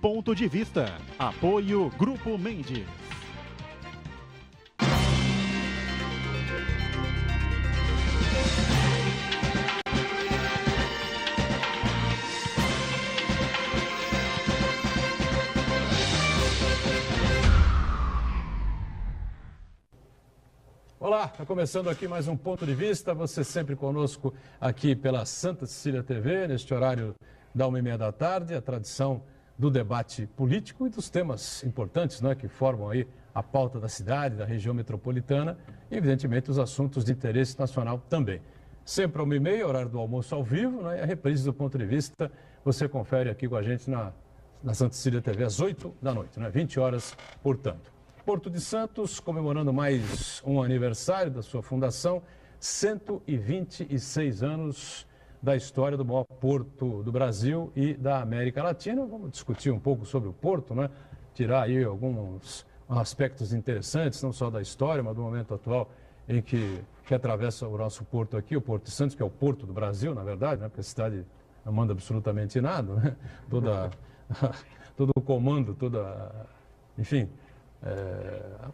Ponto de Vista. Apoio Grupo Mendes. Olá, está começando aqui mais um Ponto de Vista, você sempre conosco aqui pela Santa Cecília TV, neste horário da 1h30 da tarde, a tradição do debate político e dos temas importantes, né, que formam aí a pauta da cidade, da região metropolitana e, evidentemente, os assuntos de interesse nacional também. Sempre 1h30, horário do almoço ao vivo, né, e a reprise do Ponto de Vista você confere aqui com a gente na Santa Cecília TV às 8 da noite, né, 20 horas, portanto. Porto de Santos, comemorando mais um aniversário da sua fundação, 126 anos da história do maior porto do Brasil e da América Latina. Vamos discutir um pouco sobre o porto, né? Tirar aí alguns aspectos interessantes, não só da história, mas do momento atual em que atravessa o nosso porto aqui, o Porto de Santos, que é o porto do Brasil, na verdade, né? Porque a cidade não manda absolutamente nada, né? Todo o comando, enfim...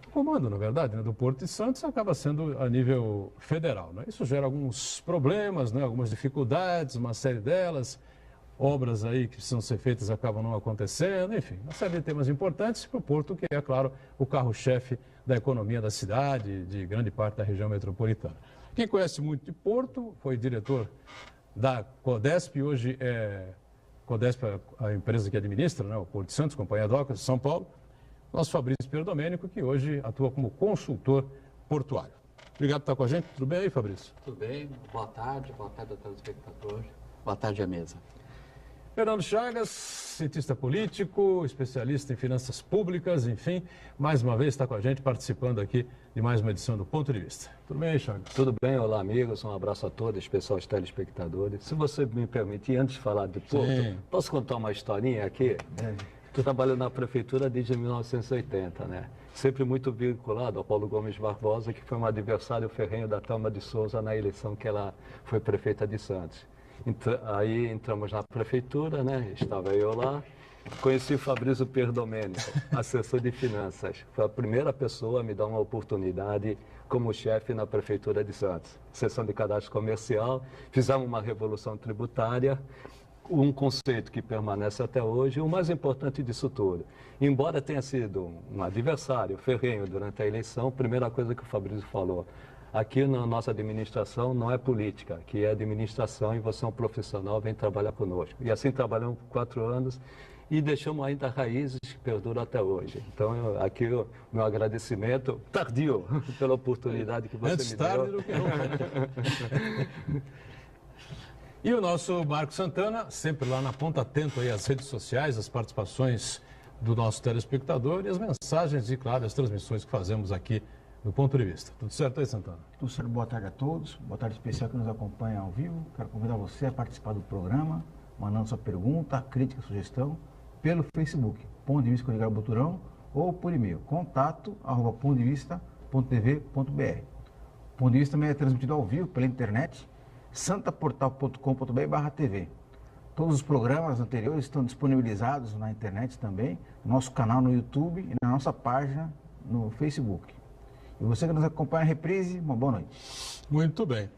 o comando, na verdade, né, do Porto de Santos acaba sendo a nível federal, né? Isso gera alguns problemas, né, algumas dificuldades, uma série delas, obras aí que precisam ser feitas acabam não acontecendo, enfim, uma série de temas importantes para o Porto, que é, claro, o carro-chefe da economia da cidade, de grande parte da região metropolitana. Quem conhece muito de Porto, foi diretor da Codesp, hoje é Codesp, a empresa que administra, né, o Porto de Santos, Companhia Docas de São Paulo, nosso Fabrício Perdomênico, que hoje atua como consultor portuário. Obrigado por estar com a gente. Tudo bem aí, Fabrício? Tudo bem. Boa tarde ao telespectador. Boa tarde à mesa. Fernando Chagas, cientista político, especialista em finanças públicas, enfim, mais uma vez está com a gente participando aqui de mais uma edição do Ponto de Vista. Tudo bem aí, Chagas? Tudo bem, olá amigos, um abraço a todos, especial aos telespectadores. Se você me permitir, antes de falar de Porto, posso contar uma historinha aqui? Eu trabalho na prefeitura desde 1980, né? Sempre muito vinculado ao Paulo Gomes Barbosa, que foi um adversário ferrenho da Thelma de Souza na eleição que ela foi prefeita de Santos. Aí entramos na prefeitura, né? Estava eu lá, conheci o Fabrício Perdomênico, assessor de finanças. Foi a primeira pessoa a me dar uma oportunidade como chefe na prefeitura de Santos. Seção de cadastro comercial, fizemos uma revolução tributária, um conceito que permanece até hoje, o mais importante disso tudo. Embora tenha sido um adversário ferrenho durante a eleição, a primeira coisa que o Fabrício falou, aqui na nossa administração não é política, aqui é administração e você é um profissional, vem trabalhar conosco. E assim trabalhamos por 4 anos e deixamos ainda raízes que perduram até hoje. Então, aqui o meu agradecimento tardio pela oportunidade que você Antes me deu. tarde do que nunca. E o nosso Marco Santana, sempre lá na ponta, atento aí às redes sociais, às participações do nosso telespectador e as mensagens e, claro, as transmissões que fazemos aqui no Ponto de Vista. Tudo certo aí, Santana? Tudo certo, boa tarde a todos, boa tarde especial que nos acompanha ao vivo. Quero convidar você a participar do programa, mandando sua pergunta, crítica, sugestão, pelo Facebook, Ponto de Vista com Edgar Boturão, ou por e-mail, contato@pondevista.tv.br. Ponto de Vista também é transmitido ao vivo pela internet, santaportal.com.br/tv. Todos os programas anteriores estão disponibilizados na internet também, no nosso canal no YouTube e na nossa página no Facebook. E você que nos acompanha na reprise, uma boa noite. Muito bem.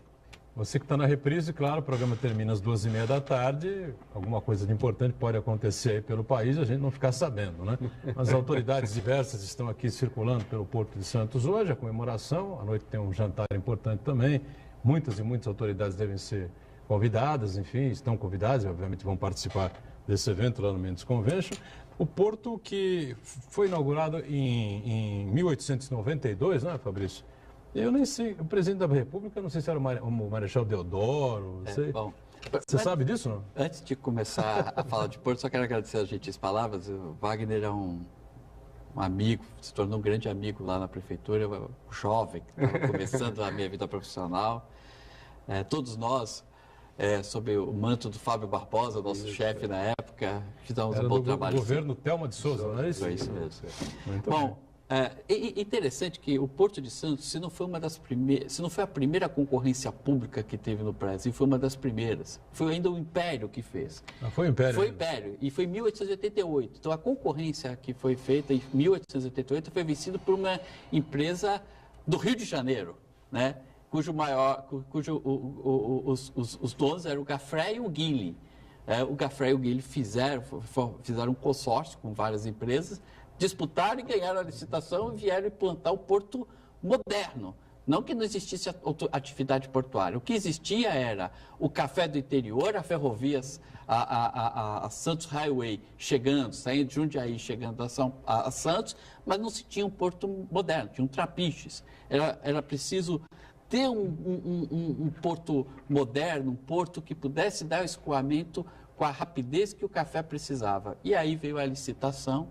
Você que está na reprise, claro, o programa termina às 2h30 da tarde, alguma coisa de importante pode acontecer aí pelo país, a gente não ficar sabendo, né? As autoridades diversas estão aqui circulando pelo Porto de Santos hoje, a comemoração, à noite tem um jantar importante também, muitas e muitas autoridades devem ser convidadas, enfim, estão convidadas, obviamente vão participar desse evento lá no Mendes Convention. O Porto que foi inaugurado em 1892, não é, Fabrício? Eu nem sei, o presidente da República, não sei se era o Marechal Deodoro, não sei. Bom, você sabe disso, não? Antes de começar a falar de Porto, só quero agradecer as gentis palavras. O Wagner é um amigo, se tornou um grande amigo lá na prefeitura, jovem, que estava começando a minha vida profissional. Todos nós, sob o manto do Fábio Barbosa, nosso chefe na época, fizemos um bom trabalho. Era do governo Thelma de Souza, não é isso? É isso mesmo. Muito Bom, bem. interessante que o Porto de Santos, se não foi a primeira concorrência pública que teve no Brasil, foi uma das primeiras. Foi ainda o Império que fez. Foi o Império? Foi o Império, e foi em 1888. Então, a concorrência que foi feita em 1888 foi vencida por uma empresa do Rio de Janeiro, né? Os donos eram o Gaffrey e o Guilly. O Gaffrey e o Guilly fizeram um consórcio com várias empresas, disputaram e ganharam a licitação e vieram implantar o porto moderno. Não que não existisse atividade portuária. O que existia era o café do interior, a ferrovias, a Santos Highway chegando, saindo de Jundiaí, chegando a Santos, mas não se tinha um porto moderno, tinha um trapiches. Era preciso ter um porto moderno, um porto que pudesse dar o escoamento com a rapidez que o café precisava. E aí veio a licitação,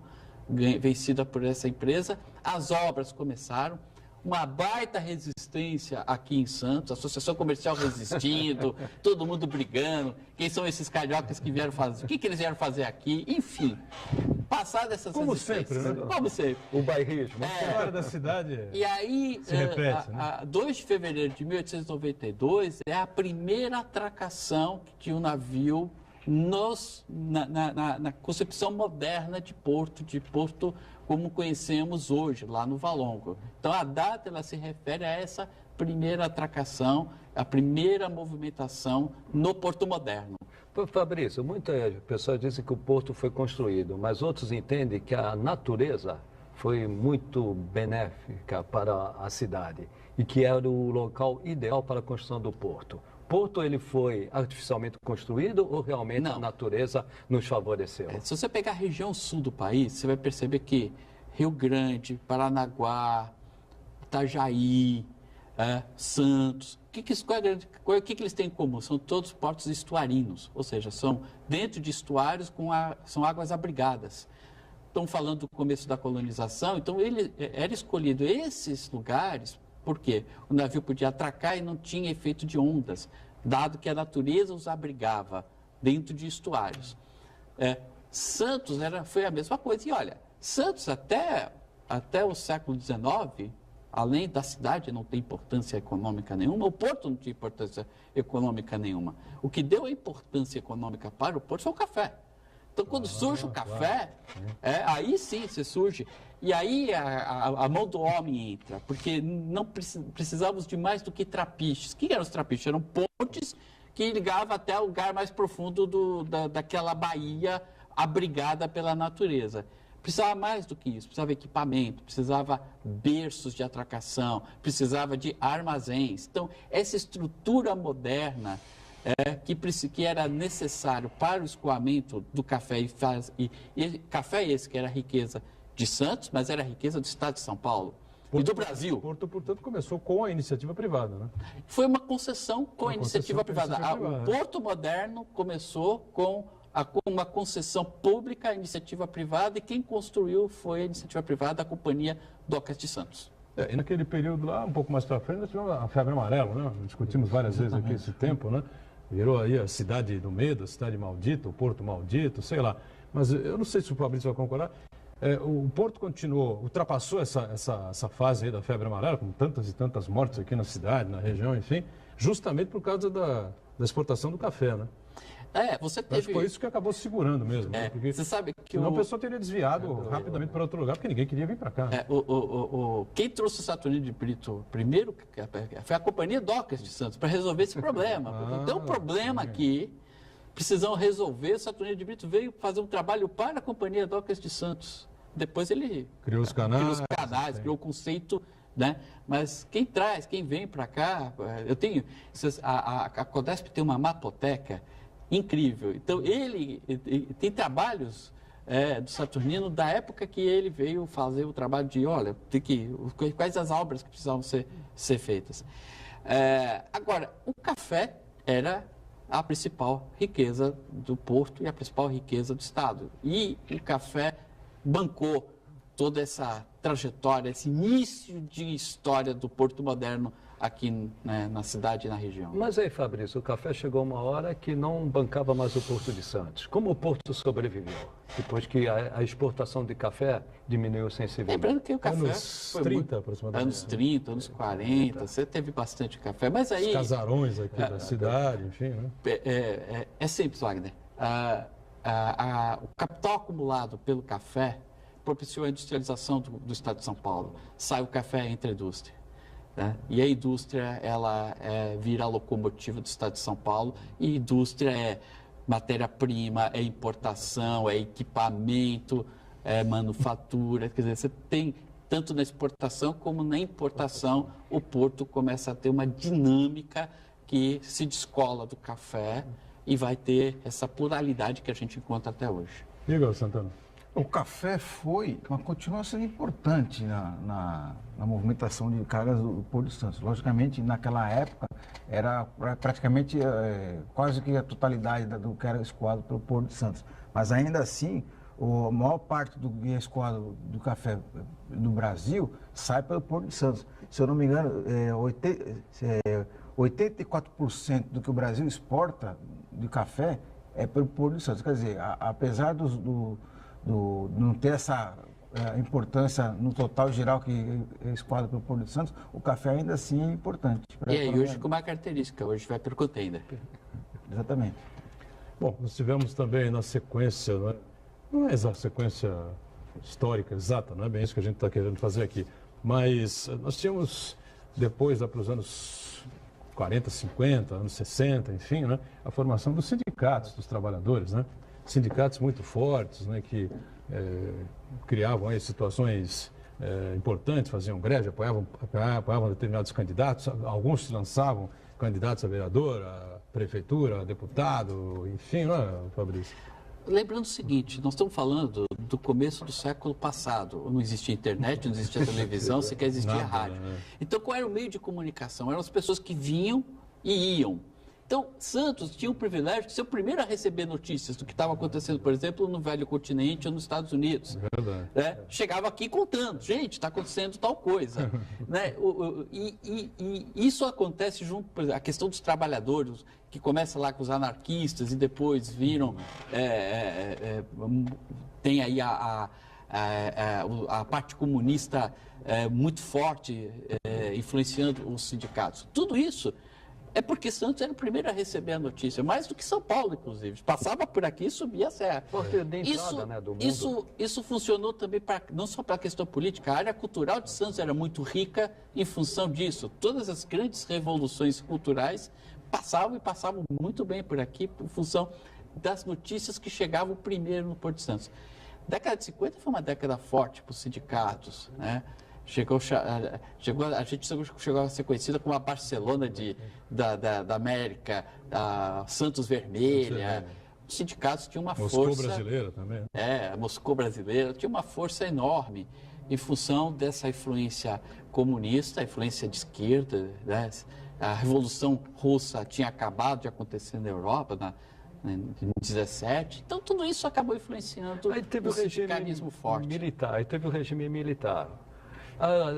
vencida por essa empresa, as obras começaram, uma baita resistência aqui em Santos, a Associação Comercial resistindo, todo mundo brigando, quem são esses cariocas que vieram fazer, o que eles vieram fazer aqui, enfim, passar dessas resistências. Como sempre, né? Como sempre. O bairrismo. A história da cidade e aí, se repete, né? 2 de fevereiro de 1892 é a primeira atracação de um navio na concepção moderna de porto como conhecemos hoje, lá no Valongo. Então, a data ela se refere a essa primeira atracação, a primeira movimentação no porto moderno. Fabrício, muitas pessoas dizem que o porto foi construído, mas outros entendem que a natureza foi muito benéfica para a cidade e que era o local ideal para a construção do porto. Porto ele foi artificialmente construído ou realmente a natureza nos favoreceu? Se você pegar a região sul do país, você vai perceber que Rio Grande, Paranaguá, Itajaí, Santos, o que eles têm em comum? São todos portos estuarinos, ou seja, são dentro de estuários são águas abrigadas. Estão falando do começo da colonização, então era escolhido esses lugares. Por quê? O navio podia atracar e não tinha efeito de ondas, dado que a natureza os abrigava dentro de estuários. Santos foi a mesma coisa. E olha, Santos até o século XIX, além da cidade não ter importância econômica nenhuma, o porto não tinha importância econômica nenhuma. O que deu a importância econômica para o porto foi o café. Então, quando surge o café, aí sim você surge. E aí a mão do homem entra, porque não precisávamos de mais do que trapiches. O que eram os trapiches? Eram pontes que ligavam até o lugar mais profundo daquela baía abrigada pela natureza. Precisava mais do que isso, precisava de equipamento, precisava berços de atracação, precisava de armazéns. Então, essa estrutura moderna que era necessário para o escoamento do café, e café esse que era a riqueza de Santos, mas era a riqueza do estado de São Paulo e do Brasil. O porto, portanto, começou com a iniciativa privada, né? Foi uma concessão com a iniciativa privada. O Porto Moderno começou com uma concessão pública à iniciativa privada, e quem construiu foi a iniciativa privada, a Companhia Docas de Santos. E naquele período lá, um pouco mais para frente, nós tivemos a febre amarela, né? Discutimos várias vezes aqui esse tempo, né? Virou aí a cidade do medo, a cidade maldita, o porto maldito, sei lá. Mas eu não sei se o Fabrício vai concordar. O porto ultrapassou essa fase aí da febre amarela, com tantas e tantas mortes aqui na cidade, na região, enfim, justamente por causa da exportação do café, né? Você teve... Acho que foi isso que acabou segurando mesmo. Porque você sabe que senão a pessoa teria desviado rapidamente para outro lugar, porque ninguém queria vir para cá. Quem trouxe o Saturnino de Brito primeiro foi a Companhia Docas de Santos, para resolver esse problema. Tem um problema aqui, precisamos resolver. O Saturnino de Brito veio fazer um trabalho para a Companhia Docas de Santos. Depois ele criou os canais, criou o conceito, né? Mas quem vem para cá, a Codesp tem uma mapoteca incrível. Então, ele tem trabalhos do Saturnino da época que ele veio fazer o trabalho de, quais as obras que precisavam ser feitas. Agora, o café era a principal riqueza do porto e a principal riqueza do estado. E o café bancou toda essa trajetória, esse início de história do porto moderno aqui, né, na cidade e na região. Mas aí, Fabrício, o café chegou uma hora que não bancava mais o Porto de Santos. Como o Porto sobreviveu? Depois que a exportação de café diminuiu sensivelmente. Lembrando que o café Anos foi 30 aproximadamente. Anos 30, anos 40, você teve bastante café. Mas aí... Os casarões aqui da cidade, enfim, né? É simples, Wagner. O capital acumulado pelo café propiciou a industrialização do estado de São Paulo. Sai o café, entra a indústria. Né? E a indústria, ela vira a locomotiva do estado de São Paulo. E indústria é matéria-prima, é importação, é equipamento, é manufatura. Quer dizer, você tem, tanto na exportação como na importação, o porto começa a ter uma dinâmica que se descola do café e vai ter essa pluralidade que a gente encontra até hoje. Igor Santana. O café foi, mas continua sendo importante na movimentação de cargas do Porto de Santos. Logicamente, naquela época, era praticamente quase que a totalidade do que era escoado pelo Porto de Santos. Mas ainda assim, a maior parte do que é escoado do café do Brasil sai pelo Porto de Santos. Se eu não me engano, 84% do que o Brasil exporta de café é pelo Porto de Santos. Quer dizer, apesar não ter essa importância no total geral que é escoado pelo Porto de Santos, o café ainda assim é importante. E aí, hoje com uma característica, hoje vai pelo container. Exatamente. Bom, nós tivemos também na sequência, não é a sequência histórica exata, não é bem isso que a gente está querendo fazer aqui, mas nós tínhamos, depois, lá para os anos 40, 50, anos 60, enfim, né, a formação dos sindicatos dos trabalhadores, né? Sindicatos muito fortes, né, que criavam aí situações importantes, faziam greve, apoiavam determinados candidatos, alguns se lançavam candidatos a vereador, a prefeitura, a deputado, enfim, não é, Fabrício? Lembrando o seguinte, nós estamos falando do começo do século passado. Não existia internet, não existia televisão, sequer existia rádio. Né? Então, qual era o meio de comunicação? Eram as pessoas que vinham e iam. Então, Santos tinha o privilégio de ser o primeiro a receber notícias do que estava acontecendo, por exemplo, no Velho Continente ou nos Estados Unidos. Verdade. Né? Chegava aqui contando, gente, está acontecendo tal coisa. Né? E isso acontece junto, por exemplo, a questão dos trabalhadores, que começa lá com os anarquistas e depois viram, tem aí a parte comunista muito forte, influenciando os sindicatos. Tudo isso é porque Santos era o primeiro a receber a notícia, mais do que São Paulo, inclusive. Passava por aqui e subia a serra. Porque de entrada, né, do mundo. Isso funcionou também não só para a questão política, a área cultural de Santos era muito rica em função disso. Todas as grandes revoluções culturais passavam muito bem por aqui, por função das notícias que chegavam primeiro no Porto de Santos. A década de 50 foi uma década forte para os sindicatos, né? A gente chegou a ser conhecida como a Barcelona da América, a Santos Vermelha. Os sindicatos tinham uma Moscou força... Moscou brasileira também. A Moscou brasileira tinha uma força enorme em função dessa influência comunista, a influência de esquerda, né? A Revolução Russa tinha acabado de acontecer na Europa, em 17. Então, tudo isso acabou influenciando o sindicalismo forte. Militar, aí teve o regime militar.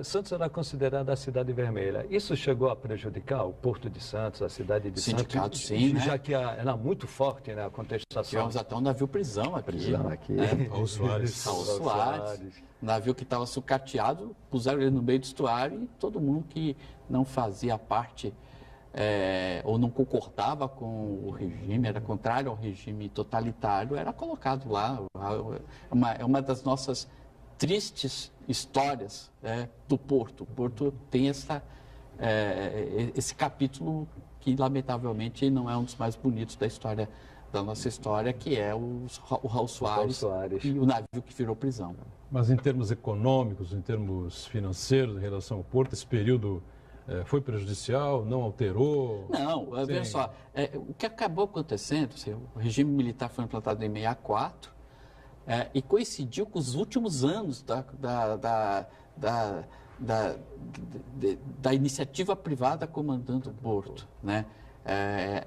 Santos era considerada a cidade vermelha. Isso chegou a prejudicar o Porto de Santos, a cidade de Sindicato, Santos? sim, né? Já que era muito forte, né, a contestação. Tivemos até um navio prisão aqui. Raul Soares. Raul Soares. Navio que estava sucateado, puseram ele no meio do estuário e todo mundo que não fazia parte ou não concordava com o regime, era contrário ao regime totalitário, era colocado lá. É uma das nossas tristes histórias do Porto. O Porto tem esse capítulo que, lamentavelmente, não é um dos mais bonitos da nossa história, que é o Raul Soares e o navio que virou prisão. Mas em termos econômicos, em termos financeiros, em relação ao Porto, esse período foi prejudicial, não alterou? Não, veja só, o que acabou acontecendo, o regime militar foi implantado em 64, e coincidiu com os últimos anos da iniciativa privada comandando o Porto, né?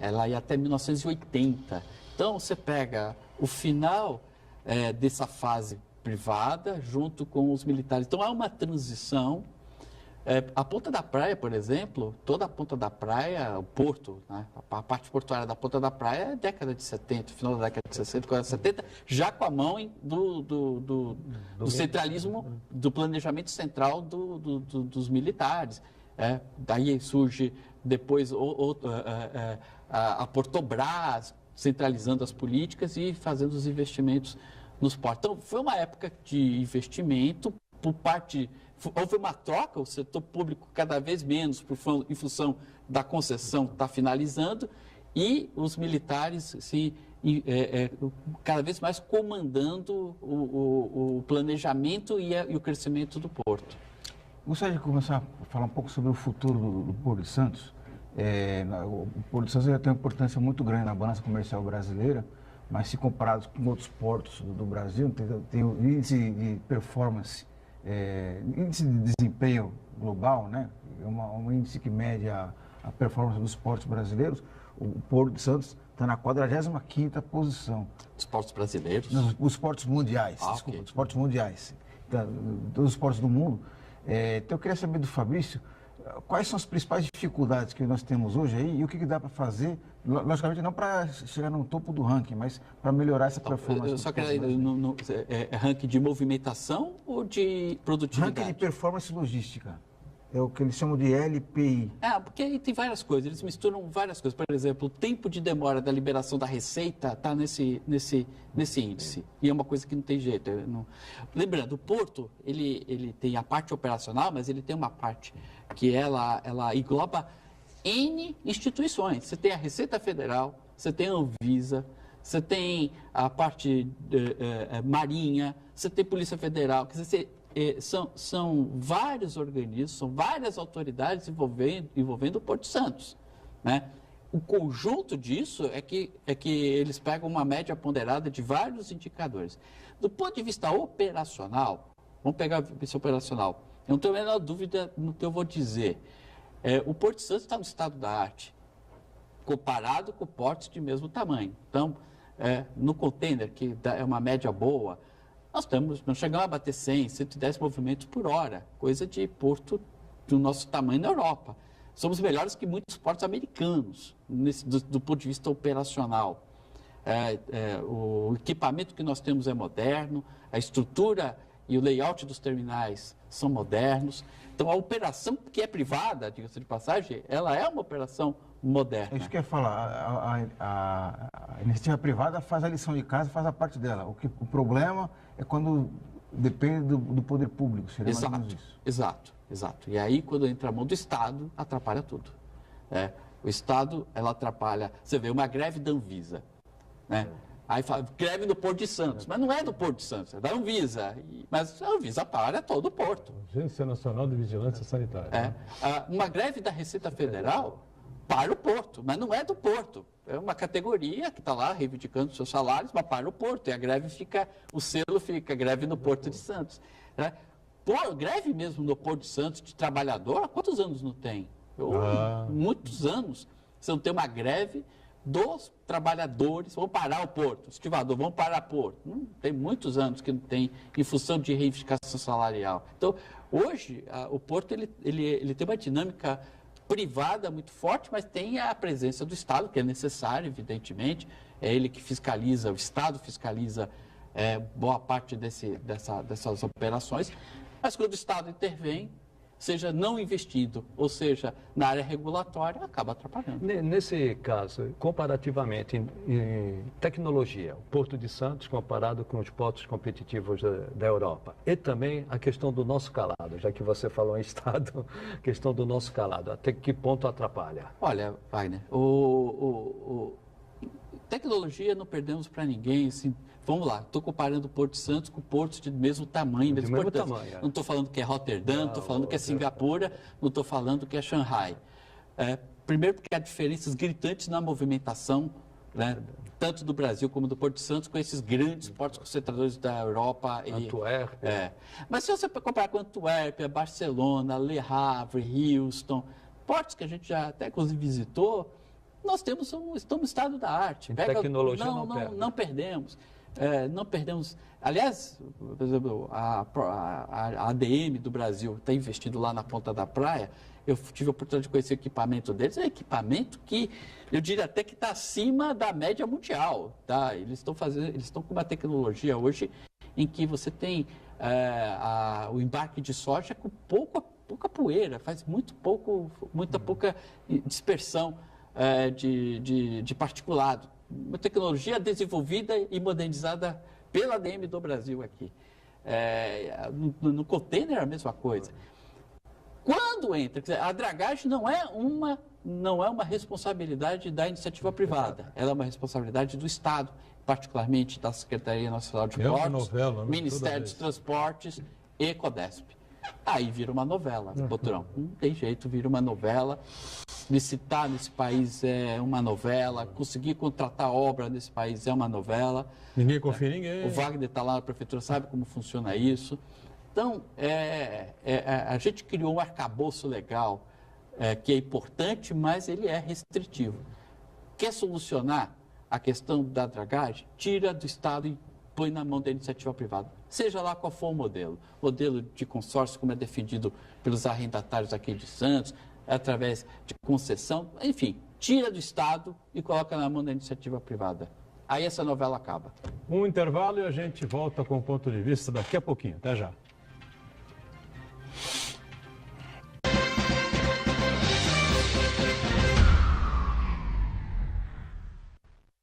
Ela ia até 1980. Então, você pega o final dessa fase privada junto com os militares. Então, há uma transição A Ponta da Praia, por exemplo, toda a Ponta da Praia, o porto, né? A parte portuária da Ponta da Praia é década de 70, final da década de 60, 70, já com a mão do centralismo, do planejamento central dos militares. Daí surge depois a Portobras, centralizando as políticas e fazendo os investimentos nos portos. Então, foi uma época de investimento por parte... Houve uma troca, o setor público cada vez menos em função da concessão que está finalizando e os militares cada vez mais comandando o planejamento e o crescimento do porto. Gostaria de começar a falar um pouco sobre o futuro do Porto de Santos. O Porto de Santos já tem uma importância muito grande na balança comercial brasileira, mas se comparado com outros portos do Brasil, tem o índice de performance, índice de desempenho global, né? É um índice que mede a performance dos portos brasileiros. O Porto de Santos está na 45ª posição. Dos portos brasileiros? Os portos mundiais, desculpa, okay. Os portos mundiais, dos portos do mundo. Então eu queria saber do Fabrício, quais são as principais dificuldades que nós temos hoje aí e o que dá para fazer, logicamente não para chegar no topo do ranking, mas para melhorar essa performance. Eu só queria ranking de movimentação ou de produtividade? Ranking de performance logística. É o que eles chamam de LPI. Porque aí tem várias coisas, eles misturam várias coisas. Por exemplo, o tempo de demora da liberação da receita está nesse índice. E é uma coisa que não tem jeito. Lembrando, o porto, ele tem a parte operacional, mas ele tem uma parte que ela engloba N instituições. Você tem a Receita Federal, você tem a Anvisa, você tem a parte marinha, você tem Polícia Federal, quer dizer, são vários organismos, são várias autoridades envolvendo o Porto de Santos, né? O conjunto disso é que eles pegam uma média ponderada de vários indicadores. Do ponto de vista operacional, vamos pegar a vista operacional, eu não tenho a menor dúvida no que eu vou dizer. O Porto de Santos está no estado da arte, comparado com portos de mesmo tamanho. Então, no container, que é uma média boa, nós chegamos a bater 100, 110 movimentos por hora, coisa de porto do nosso tamanho na Europa. Somos melhores que muitos portos americanos, do ponto de vista operacional. O equipamento que nós temos é moderno, a estrutura e o layout dos terminais são modernos. Então, a operação que é privada, diga-se de passagem, ela é uma operação moderna. É isso que eu ia falar. A iniciativa privada faz a lição de casa, faz a parte dela. O problema é quando depende do poder público, seria mais ou menos isso. Exato. E aí, quando entra a mão do Estado, atrapalha tudo. O Estado, ela atrapalha... Você vê, uma greve da Anvisa, né? Aí fala, greve do Porto de Santos. Mas não é do Porto de Santos, é da Anvisa. Mas a Anvisa para todo o porto. Agência Nacional de Vigilância Sanitária. Uma greve da Receita Federal para o porto, mas não é do porto. É uma categoria que está lá reivindicando seus salários, mas para o porto. E a greve o selo fica greve no Porto de Santos. Greve mesmo no Porto de Santos de trabalhador, há quantos anos não tem? Muitos anos. Você não tem uma greve dos trabalhadores, vão parar o porto, estivador, vão parar o porto. Tem muitos anos que não tem, em função de reivindicação salarial. Então, hoje, o porto ele tem uma dinâmica privada muito forte, mas tem a presença do Estado, que é necessário, evidentemente. É ele que fiscaliza, o Estado fiscaliza boa parte dessas operações. Mas quando o Estado intervém, seja não investindo, ou seja, na área regulatória, acaba atrapalhando. Nesse caso, comparativamente, em tecnologia, o Porto de Santos comparado com os portos competitivos da Europa, e também a questão do nosso calado, já que você falou em Estado, a questão do nosso calado, até que ponto atrapalha? Olha, Wagner, tecnologia não perdemos para ninguém, assim. Vamos lá, estou comparando o Porto de Santos com portos de mesmo tamanho, mesma importância. Não estou falando que é Rotterdam, não estou falando que é Singapura, não estou falando que é Xangai. Primeiro porque há diferenças gritantes na movimentação, né, tanto do Brasil como do Porto de Santos, com esses grandes portos concentradores da Europa. Antuérpia. Mas se você comparar com Antuérpia, Barcelona, Le Havre, Houston, portos que a gente já até inclusive visitou, nós estamos no estado da arte. Tecnologia não perdemos. não perdemos... Aliás, por exemplo, a ADM do Brasil está investindo lá na Ponta da Praia. Eu tive a oportunidade de conhecer o equipamento deles. É um equipamento que, eu diria até que está acima da média mundial. Tá? Eles estão com uma tecnologia hoje em que você tem o embarque de soja com pouca poeira, faz muita pouca dispersão de particulado. Uma tecnologia desenvolvida e modernizada pela ADM do Brasil aqui. No container é a mesma coisa. Quando entra, quer dizer, a dragagem não é uma responsabilidade da iniciativa privada, ela é uma responsabilidade do Estado, particularmente da Secretaria Nacional de Portos, Ministério dos Transportes e Codesp. Aí vira uma novela, Boturão. Não tem jeito, vira uma novela. Licitar nesse país é uma novela, conseguir contratar obra nesse país é uma novela. Ninguém confia em ninguém. O Wagner está lá na prefeitura, sabe como funciona isso. Então, a gente criou um arcabouço legal que é importante, mas ele é restritivo. Quer solucionar a questão da dragagem? Tira do Estado e põe na mão da iniciativa privada. Seja lá qual for o modelo de consórcio, como é defendido pelos arrendatários aqui de Santos, através de concessão, enfim, tira do Estado e coloca na mão da iniciativa privada. Aí essa novela acaba. Um intervalo e a gente volta com o ponto de vista daqui a pouquinho. Até já.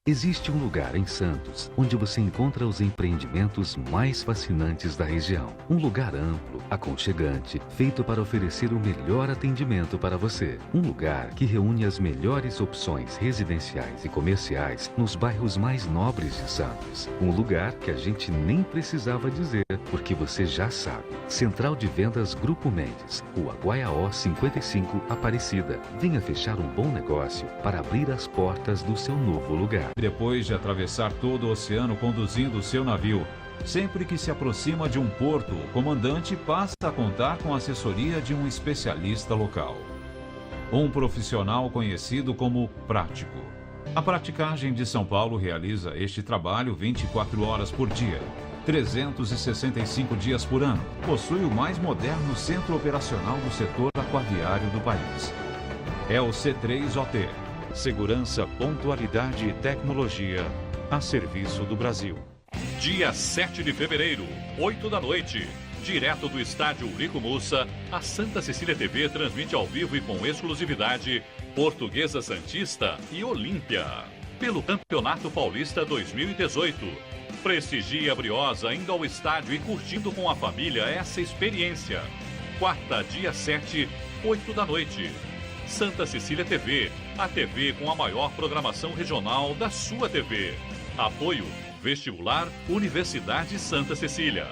Existe um lugar em Santos onde você encontra os empreendimentos mais fascinantes da região. Um lugar amplo, aconchegante, feito para oferecer o melhor atendimento para você. Um lugar que reúne as melhores opções residenciais e comerciais nos bairros mais nobres de Santos. Um lugar que a gente nem precisava dizer, porque você já sabe. Central de Vendas Grupo Mendes, Rua Guaiaó 55, Aparecida. Venha fechar um bom negócio para abrir as portas do seu novo lugar. Depois de atravessar todo o oceano conduzindo o seu navio, sempre que se aproxima de um porto, o comandante passa a contar com a assessoria de um especialista local. Um profissional conhecido como prático. A Praticagem de São Paulo realiza este trabalho 24 horas por dia, 365 dias por ano. Possui o mais moderno centro operacional do setor aquaviário do país. É o C3OT. Segurança, pontualidade e tecnologia a serviço do Brasil. Dia 7 de fevereiro, 8 da noite. Direto do estádio Rico Mussa, a Santa Cecília TV transmite ao vivo e com exclusividade Portuguesa Santista e Olímpia. Pelo Campeonato Paulista 2018. Prestigie a Briosa indo ao estádio e curtindo com a família essa experiência. Quarta, dia 7, 8 da noite. Santa Cecília TV, a TV com a maior programação regional da sua TV. Apoio Vestibular Universidade Santa Cecília.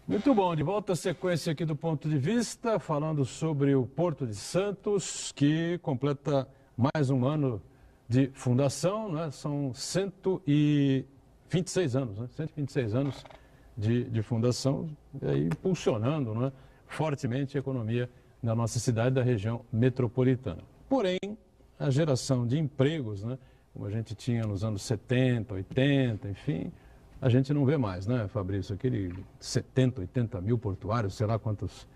Muito bom, de volta à sequência aqui do Ponto de Vista, falando sobre o Porto de Santos, que completa mais um ano de fundação, né? São 126 anos, né? 126 anos de fundação, e aí impulsionando, né, fortemente a economia da nossa cidade, da região metropolitana. Porém, a geração de empregos, né, como a gente tinha nos anos 70, 80, enfim, a gente não vê mais, né, Fabrício? Aquele 70, 80 mil portuários, sei lá quantas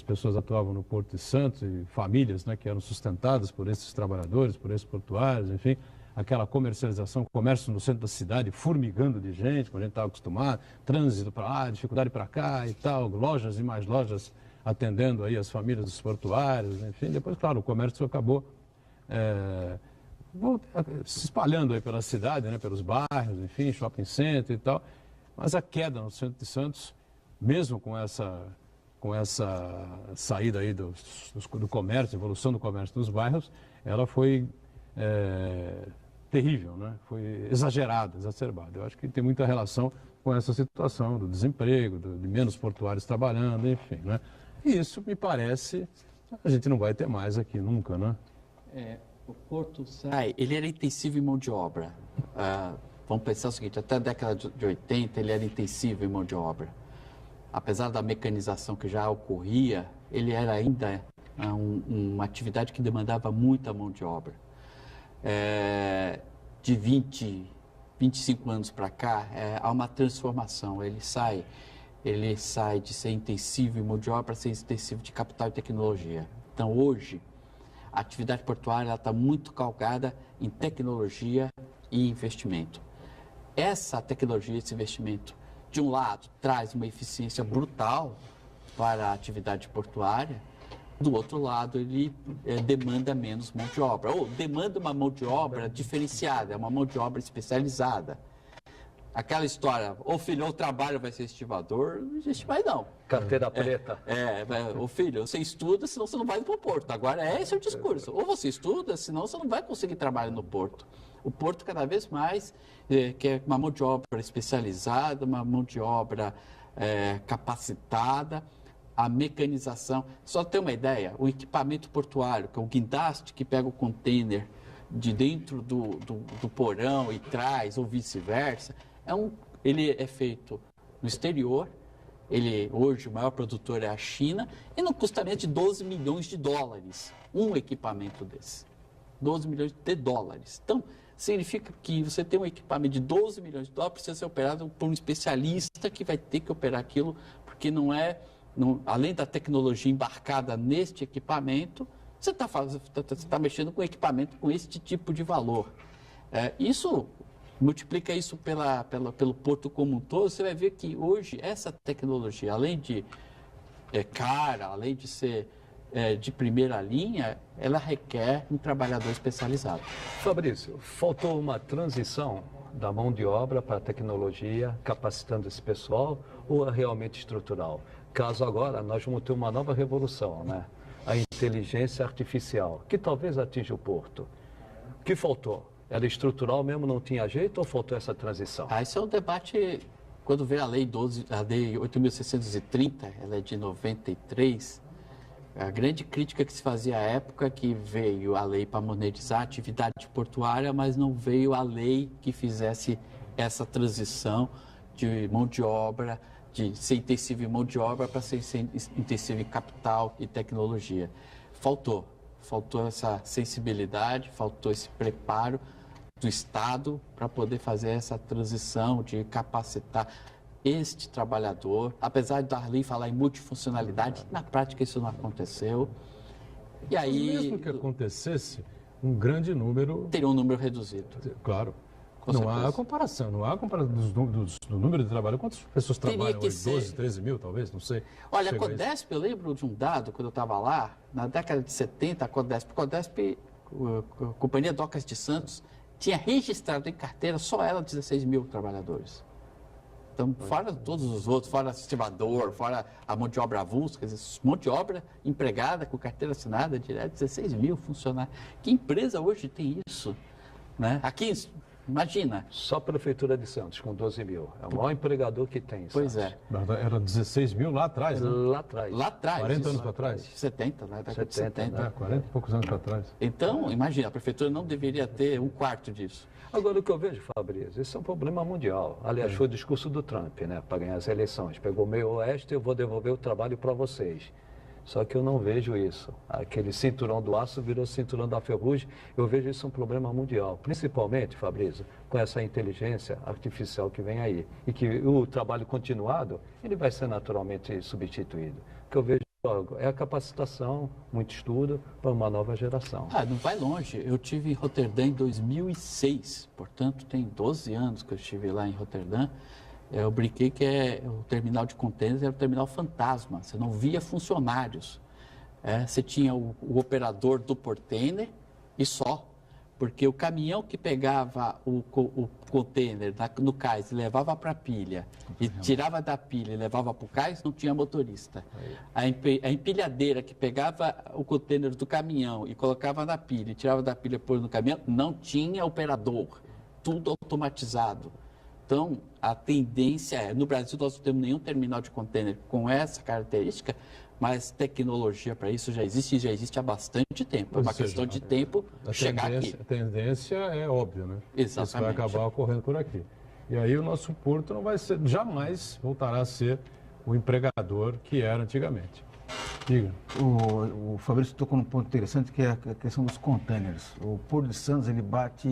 pessoas atuavam no Porto de Santos, e famílias, né, que eram sustentadas por esses trabalhadores, por esses portuários, enfim, aquela comercialização, comércio no centro da cidade, formigando de gente, como a gente estava acostumado, trânsito para lá, dificuldade para cá e tal, lojas e mais lojas atendendo aí as famílias dos portuários, enfim. Depois, claro, o comércio acabou se espalhando aí pela cidade, né, pelos bairros, enfim, shopping center e tal. Mas a queda no centro de Santos, mesmo com essa saída aí do comércio, evolução do comércio nos bairros, ela foi terrível, né? Foi exagerada, exacerbada. Eu acho que tem muita relação com essa situação do desemprego, de menos portuários trabalhando, enfim, né? E isso, me parece, a gente não vai ter mais aqui nunca, né? O Porto ele era intensivo em mão de obra. Vamos pensar o seguinte, até a década de 80 ele era intensivo em mão de obra. Apesar da mecanização que já ocorria, ele era ainda uma atividade que demandava muita mão de obra. De 25 anos para cá, há uma transformação. Ele sai de ser intensivo em mão de obra para ser intensivo de capital e tecnologia. Então, hoje, a atividade portuária está muito calcada em tecnologia e investimento. Essa tecnologia, esse investimento, de um lado, traz uma eficiência brutal para a atividade portuária, do outro lado, ele demanda menos mão de obra, ou demanda uma mão de obra diferenciada, uma mão de obra especializada. Aquela história, ô filho, o trabalho vai ser estivador, não existe mais não. Carteira preta. Ô filho, você estuda, senão você não vai para o porto. Agora esse é o discurso. Ou você estuda, senão você não vai conseguir trabalho no porto. O porto cada vez mais quer uma mão de obra especializada, uma mão de obra capacitada, a mecanização. Só ter uma ideia, o equipamento portuário, que é o guindaste que pega o container de dentro do porão e traz, ou vice-versa, ele é feito no exterior. Hoje, o maior produtor é a China, e não custa menos de 12 milhões de dólares um equipamento desse. 12 milhões de dólares. Então, significa que você tem um equipamento de 12 milhões de dólares, precisa ser operado por um especialista que vai ter que operar aquilo, porque além da tecnologia embarcada neste equipamento, você está mexendo com equipamento com esse tipo de valor. Multiplica isso pelo porto como um todo, você vai ver que hoje essa tecnologia, além de cara, além de ser de primeira linha, ela requer um trabalhador especializado. Fabrício, faltou uma transição da mão de obra para a tecnologia, capacitando esse pessoal, ou é realmente estrutural? Caso agora nós vamos ter uma nova revolução, né? A inteligência artificial, que talvez atinja o porto. O que faltou? Era estrutural mesmo, não tinha jeito, ou faltou essa transição? Isso é um debate, quando veio a Lei 8.630, ela é de 93, a grande crítica que se fazia à época é que veio a lei para monetizar a atividade portuária, mas não veio a lei que fizesse essa transição de mão de obra, de ser intensivo em mão de obra para ser intensivo em capital e tecnologia. Faltou essa sensibilidade, faltou esse preparo do Estado para poder fazer essa transição de capacitar este trabalhador. Apesar da lei falar em multifuncionalidade, na prática isso não aconteceu. E aí, mesmo que acontecesse, um grande número... Teria um número reduzido. Claro. Não há comparação do número de trabalho. Quantas pessoas trabalham hoje? 12, 13 mil, talvez? Não sei. Olha, a Codesp, eu lembro de um dado, quando eu estava lá, na década de 70, a Codesp, a Companhia Docas de Santos, tinha registrado em carteira só ela 16 mil trabalhadores. Então, fora todos os outros, fora estivador, fora a mão de obra avulsa, quer dizer, mão de obra empregada com carteira assinada direto, 16 mil funcionários. Que empresa hoje tem isso? Né? Aqui, imagina. Só a Prefeitura de Santos, com 12 mil. É o maior empregador que tem. Pois é. Era 16 mil lá atrás, né? Lá atrás. 40 anos para trás? 70, né? 70. 40 e poucos anos para trás. Então, imagina, a Prefeitura não deveria ter um quarto disso. Agora, o que eu vejo, Fabrício, isso é um problema mundial. Aliás, foi o discurso do Trump, né, para ganhar as eleições. Pegou o meio oeste, eu vou devolver o trabalho para vocês. Só que eu não vejo isso. Aquele cinturão do aço virou cinturão da ferrugem. Eu vejo isso um problema mundial. Principalmente, Fabrício, com essa inteligência artificial que vem aí. E que o trabalho continuado, ele vai ser naturalmente substituído. O que eu vejo é a capacitação, muito estudo para uma nova geração. Não vai longe. Eu estive em Roterdã em 2006. Portanto, tem 12 anos que eu estive lá em Roterdã. Eu brinquei que o terminal de contêineres era o terminal fantasma. Você não via funcionários. Você tinha o operador do portainer e só. Porque o caminhão que pegava o container no cais e levava para a pilha, e tirava da pilha e levava para o cais, não tinha motorista. A empilhadeira que pegava o container do caminhão e colocava na pilha e tirava da pilha e pôr no caminhão, não tinha operador. Tudo automatizado. Então, a tendência no Brasil nós não temos nenhum terminal de container com essa característica, mas tecnologia para isso já existe há bastante tempo. É uma questão de tempo chegar aqui. A tendência é óbvia, né? Exatamente. Isso vai acabar ocorrendo por aqui. E aí o nosso porto não vai ser, jamais voltará a ser o empregador que era antigamente. Diga. O Fabrício tocou num ponto interessante, que é a questão dos containers. O Porto de Santos, ele bate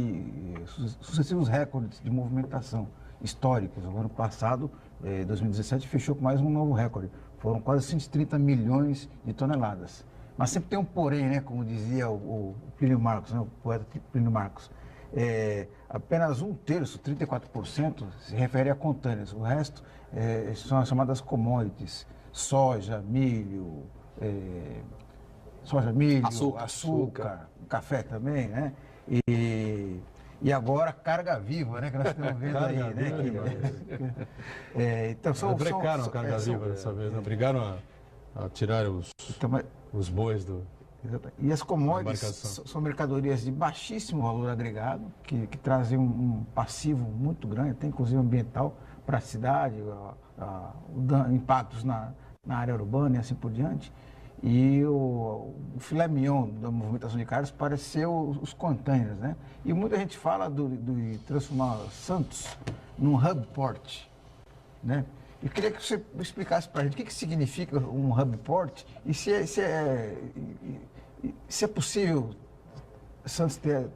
sucessivos recordes de movimentação históricos. O ano passado, 2017, fechou com mais um novo recorde. Foram quase 130 milhões de toneladas. Mas sempre tem um porém, né? Como dizia o Plínio Marcos, né? O poeta Plínio Marcos. Apenas 1/3, 34%, se refere a containers. O resto são as chamadas commodities. Soja, milho, açúcar, café também, né? E agora carga viva, né? Que nós estamos vendo aí, né? Então brecaram a carga viva dessa vez, obrigaram a tirar os bois do... E as commodities são mercadorias de baixíssimo valor agregado, que trazem um passivo muito grande, tem inclusive ambiental para a cidade, impactos na área urbana e assim por diante. E o filé mignon da movimentação de cargas parece ser os containers, né? E muita gente fala de transformar Santos num hub port, né? Eu queria que você explicasse para a gente o que significa um hub port e se é possível Santos ter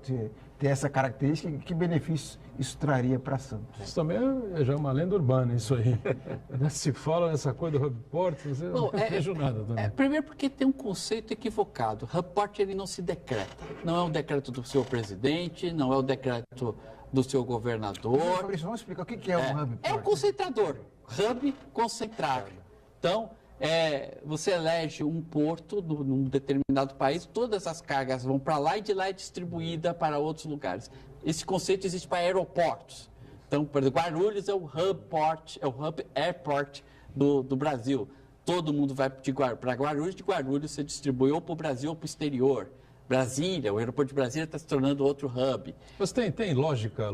essa característica e que benefícios isso traria para Santos. Isso também é já uma lenda urbana, isso aí. Se fala nessa coisa do hub port, não vejo nada também. Primeiro porque tem um conceito equivocado. Hub port ele não se decreta. Não é um decreto do seu presidente, não é o decreto do seu governador. Fabrício, vamos explicar o que é um hub port? É um concentrador. Hub concentrado. Então, você elege um porto num determinado país, todas as cargas vão para lá e de lá é distribuída para outros lugares. Esse conceito existe para aeroportos. Então, por exemplo, Guarulhos é o hub port, é o hub airport do Brasil. Todo mundo vai para Guarulhos, de Guarulhos você distribui ou para o Brasil ou para o exterior. Brasília, o aeroporto de Brasília está se tornando outro hub. Mas tem lógica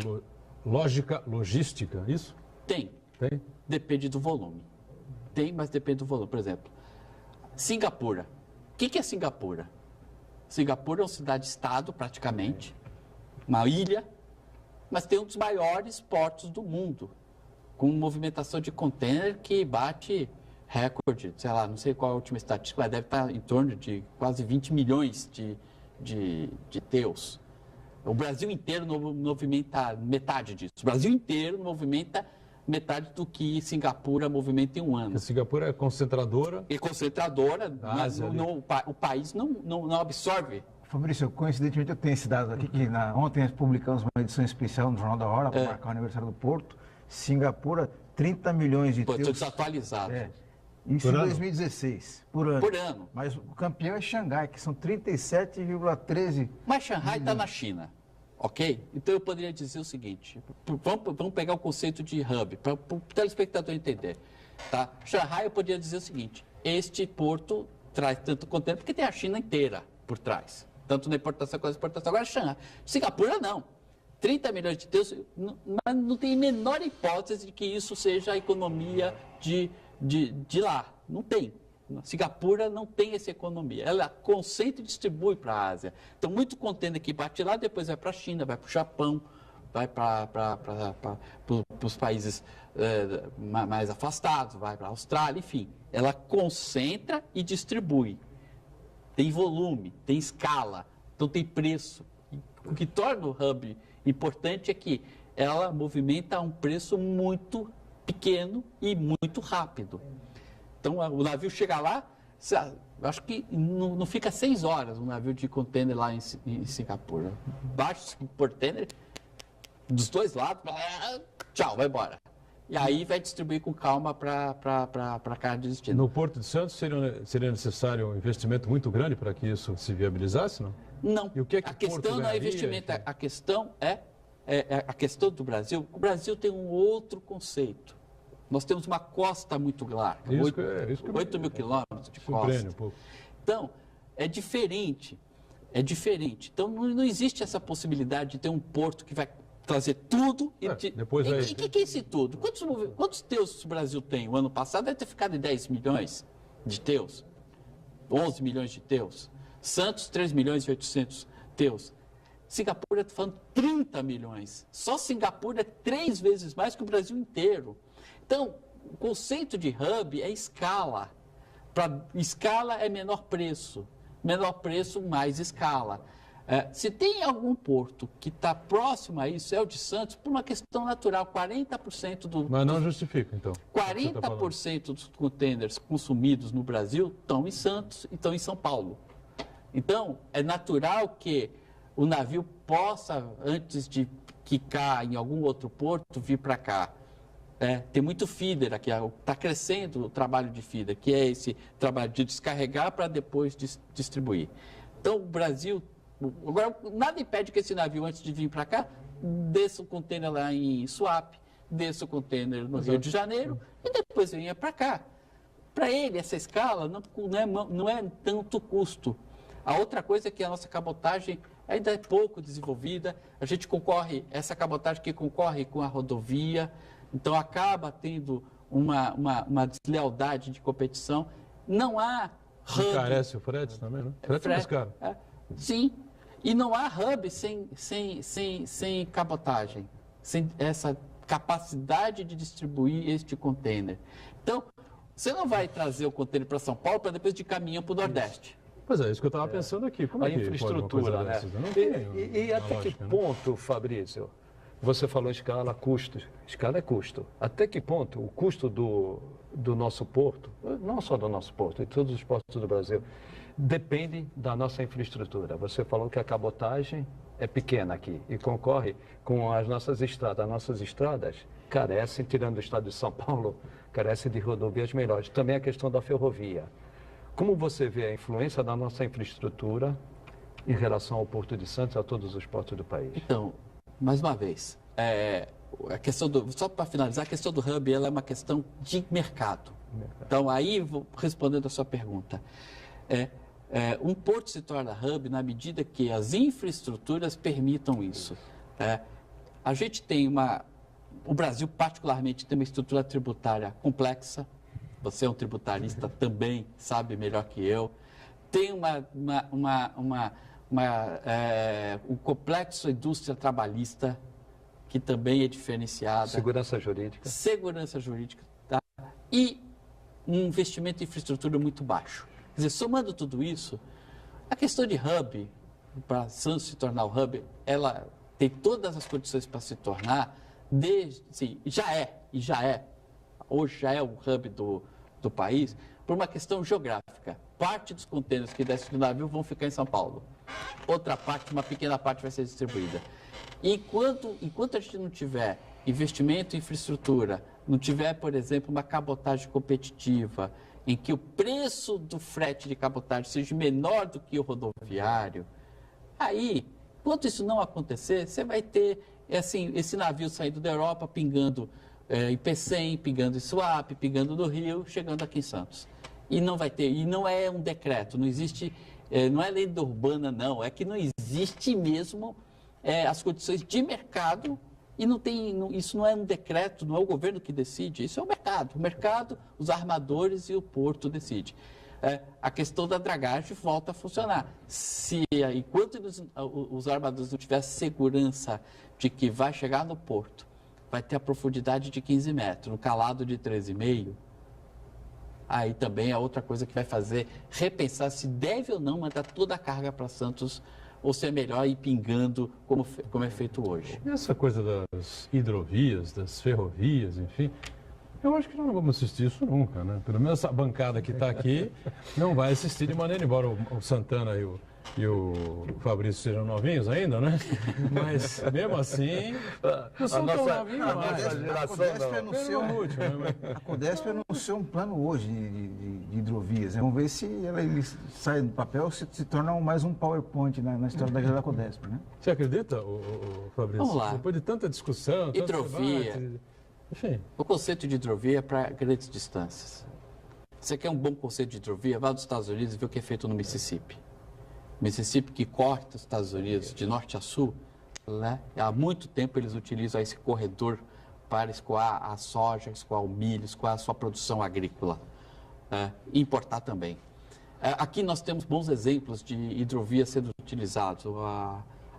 logística, isso? Tem. Depende do volume. Tem, mas depende do volume. Por exemplo, Singapura. O que é Singapura? Singapura é uma cidade-estado, praticamente, uma ilha, mas tem um dos maiores portos do mundo, com movimentação de container que bate recorde, sei lá, não sei qual é a última estatística, mas deve estar em torno de quase 20 milhões de teus. O Brasil inteiro movimenta metade disso. O Brasil inteiro movimenta metade do que Singapura movimenta em um ano. A Singapura é concentradora? É concentradora, mas o país não absorve. Fabrício, coincidentemente eu tenho esse dado aqui, que ontem nós publicamos uma edição especial no Jornal da Hora para marcar o aniversário do Porto. Singapura, 30 milhões de teus. Estou desatualizado. Isso em 2016, por ano. Por ano. Mas o campeão é Xangai, que são 37,13. Mas Xangai está na China. Ok? Então eu poderia dizer o seguinte, vamos pegar o conceito de hub, para o telespectador entender. Tá? Xangai eu poderia dizer o seguinte, este porto traz tanto container, porque tem a China inteira por trás, tanto na importação quanto na exportação. Agora Xangai, Singapura não, 30 milhões de teus, mas não tem a menor hipótese de que isso seja a economia de lá, não tem. Singapura não tem essa economia, ela concentra e distribui para a Ásia. Então, muito contêiner que bate lá, depois vai para a China, vai para o Japão, vai para os países mais afastados, vai para a Austrália, enfim. Ela concentra e distribui. Tem volume, tem escala, então tem preço. O que torna o hub importante é que ela movimenta a um preço muito pequeno e muito rápido. Então, o navio chega lá, acho que não fica 6 horas um navio de container lá em Singapura. Baixa o container dos dois lados, tchau, vai embora. E aí vai distribuir com calma para a carga de destino. No Porto de Santos seria necessário um investimento muito grande para que isso se viabilizasse, não? Não. E o que é que a questão não é investimento, a questão a questão do Brasil. O Brasil tem um outro conceito. Nós temos uma costa muito larga, 8 mil quilômetros de costa. Um pouco. Então, é diferente. Então, não existe essa possibilidade de ter um porto que vai trazer tudo. Depois vai... E o que é esse tudo? Quantos teus o Brasil tem? O ano passado deve ter ficado em 10 milhões de teus, 11 milhões de teus. Santos, 3 milhões e 800 teus. Singapura está falando 30 milhões. Só Singapura é 3 vezes mais que o Brasil inteiro. Então, o conceito de hub é escala. Para escala é menor preço, mais escala. Se tem algum porto que está próximo a isso, é o de Santos, por uma questão natural, 40% Mas não justifica, então. 40% dos contêineres consumidos no Brasil estão em Santos e estão em São Paulo. Então, é natural que o navio possa, antes de quicar em algum outro porto, vir para cá. Tem muito feeder aqui, está crescendo o trabalho de feeder, que é esse trabalho de descarregar para depois distribuir. Então, o Brasil... Agora, nada impede que esse navio, antes de vir para cá, desça o contêiner lá em Suape, desça o contêiner no Rio de Janeiro e depois venha para cá. Para ele, essa escala não é tanto custo. A outra coisa é que a nossa cabotagem ainda é pouco desenvolvida. A gente essa cabotagem que concorre com a rodovia, então acaba tendo uma deslealdade de competição. Não há hub. Encarece o frete também, né? Frete é mais caro. Sim. E não há hub sem cabotagem, sem essa capacidade de distribuir este container. Então, você não vai trazer o container para São Paulo para depois de caminhão para o Nordeste. Pois é, isso que eu estava pensando aqui. Como a é que infraestrutura, né? E até que ponto, Fabrício, você falou em escala, custo. Escala é custo. Até que ponto o custo do nosso porto, não só do nosso porto, de todos os portos do Brasil, depende da nossa infraestrutura. Você falou que a cabotagem é pequena aqui e concorre com as nossas estradas. As nossas estradas carecem, tirando o estado de São Paulo, carecem de rodovias melhores. Também a questão da ferrovia. Como você vê a influência da nossa infraestrutura em relação ao Porto de Santos e a todos os portos do país? Então, mais uma vez, a questão só para finalizar, a questão do hub ela é uma questão de mercado. Então, aí, respondendo a sua pergunta, um porto se torna hub na medida que as infraestruturas permitam isso. A gente tem o Brasil particularmente tem uma estrutura tributária complexa, você é um tributarista também, sabe melhor que eu, tem um complexo indústria trabalhista que também é diferenciada. Segurança jurídica. Tá? E um investimento em infraestrutura muito baixo. Quer dizer, somando tudo isso, a questão de hub, para Santos se tornar o hub, ela tem todas as condições para se tornar, hoje já é o hub do país, por uma questão geográfica. Parte dos contêineres que descem do navio vão ficar em São Paulo. Outra parte, uma pequena parte vai ser distribuída. E enquanto a gente não tiver investimento em infraestrutura, não tiver, por exemplo, uma cabotagem competitiva, em que o preço do frete de cabotagem seja menor do que o rodoviário, aí, enquanto isso não acontecer, você vai ter esse navio saindo da Europa, pingando em Pecém, pingando em Suape, pingando no Rio, chegando aqui em Santos. E não vai ter, e não é um decreto, não existe, não é lei urbana, não, é que não existe mesmo as condições de mercado. E isso não é um decreto, não é o governo que decide, isso é o mercado. O mercado, os armadores e o porto decidem. A questão da dragagem volta a funcionar. Enquanto os armadores não tiverem segurança de que vai chegar no porto, vai ter a profundidade de 15 metros, no calado de 13,5, aí também é outra coisa que vai fazer repensar se deve ou não mandar toda a carga para Santos, ou se é melhor ir pingando como é feito hoje. E essa coisa das hidrovias, das ferrovias, enfim, eu acho que nós não vamos assistir isso nunca, né? Pelo menos essa bancada que está aqui não vai assistir de maneira, embora o Santana e o Fabrício sejam novinhos ainda, né? Mas, mesmo assim, não são tão novinhos mais. A Codesp anunciou um plano hoje de hidrovias. Vamos ver se ele sai do papel, se torna mais um PowerPoint na história da Codesp, né? Você acredita, Fabrício? Vamos lá. Depois de tanta discussão, hidrovia. Enfim. O conceito de hidrovia é para grandes distâncias. Você quer um bom conceito de hidrovia? Vá dos Estados Unidos e vê o que é feito no Mississippi. Mississippi, que corta os Estados Unidos de norte a sul, né? Há muito tempo eles utilizam esse corredor para escoar a soja, escoar o milho, escoar a sua produção agrícola, e importar também. Aqui nós temos bons exemplos de hidrovias sendo utilizados.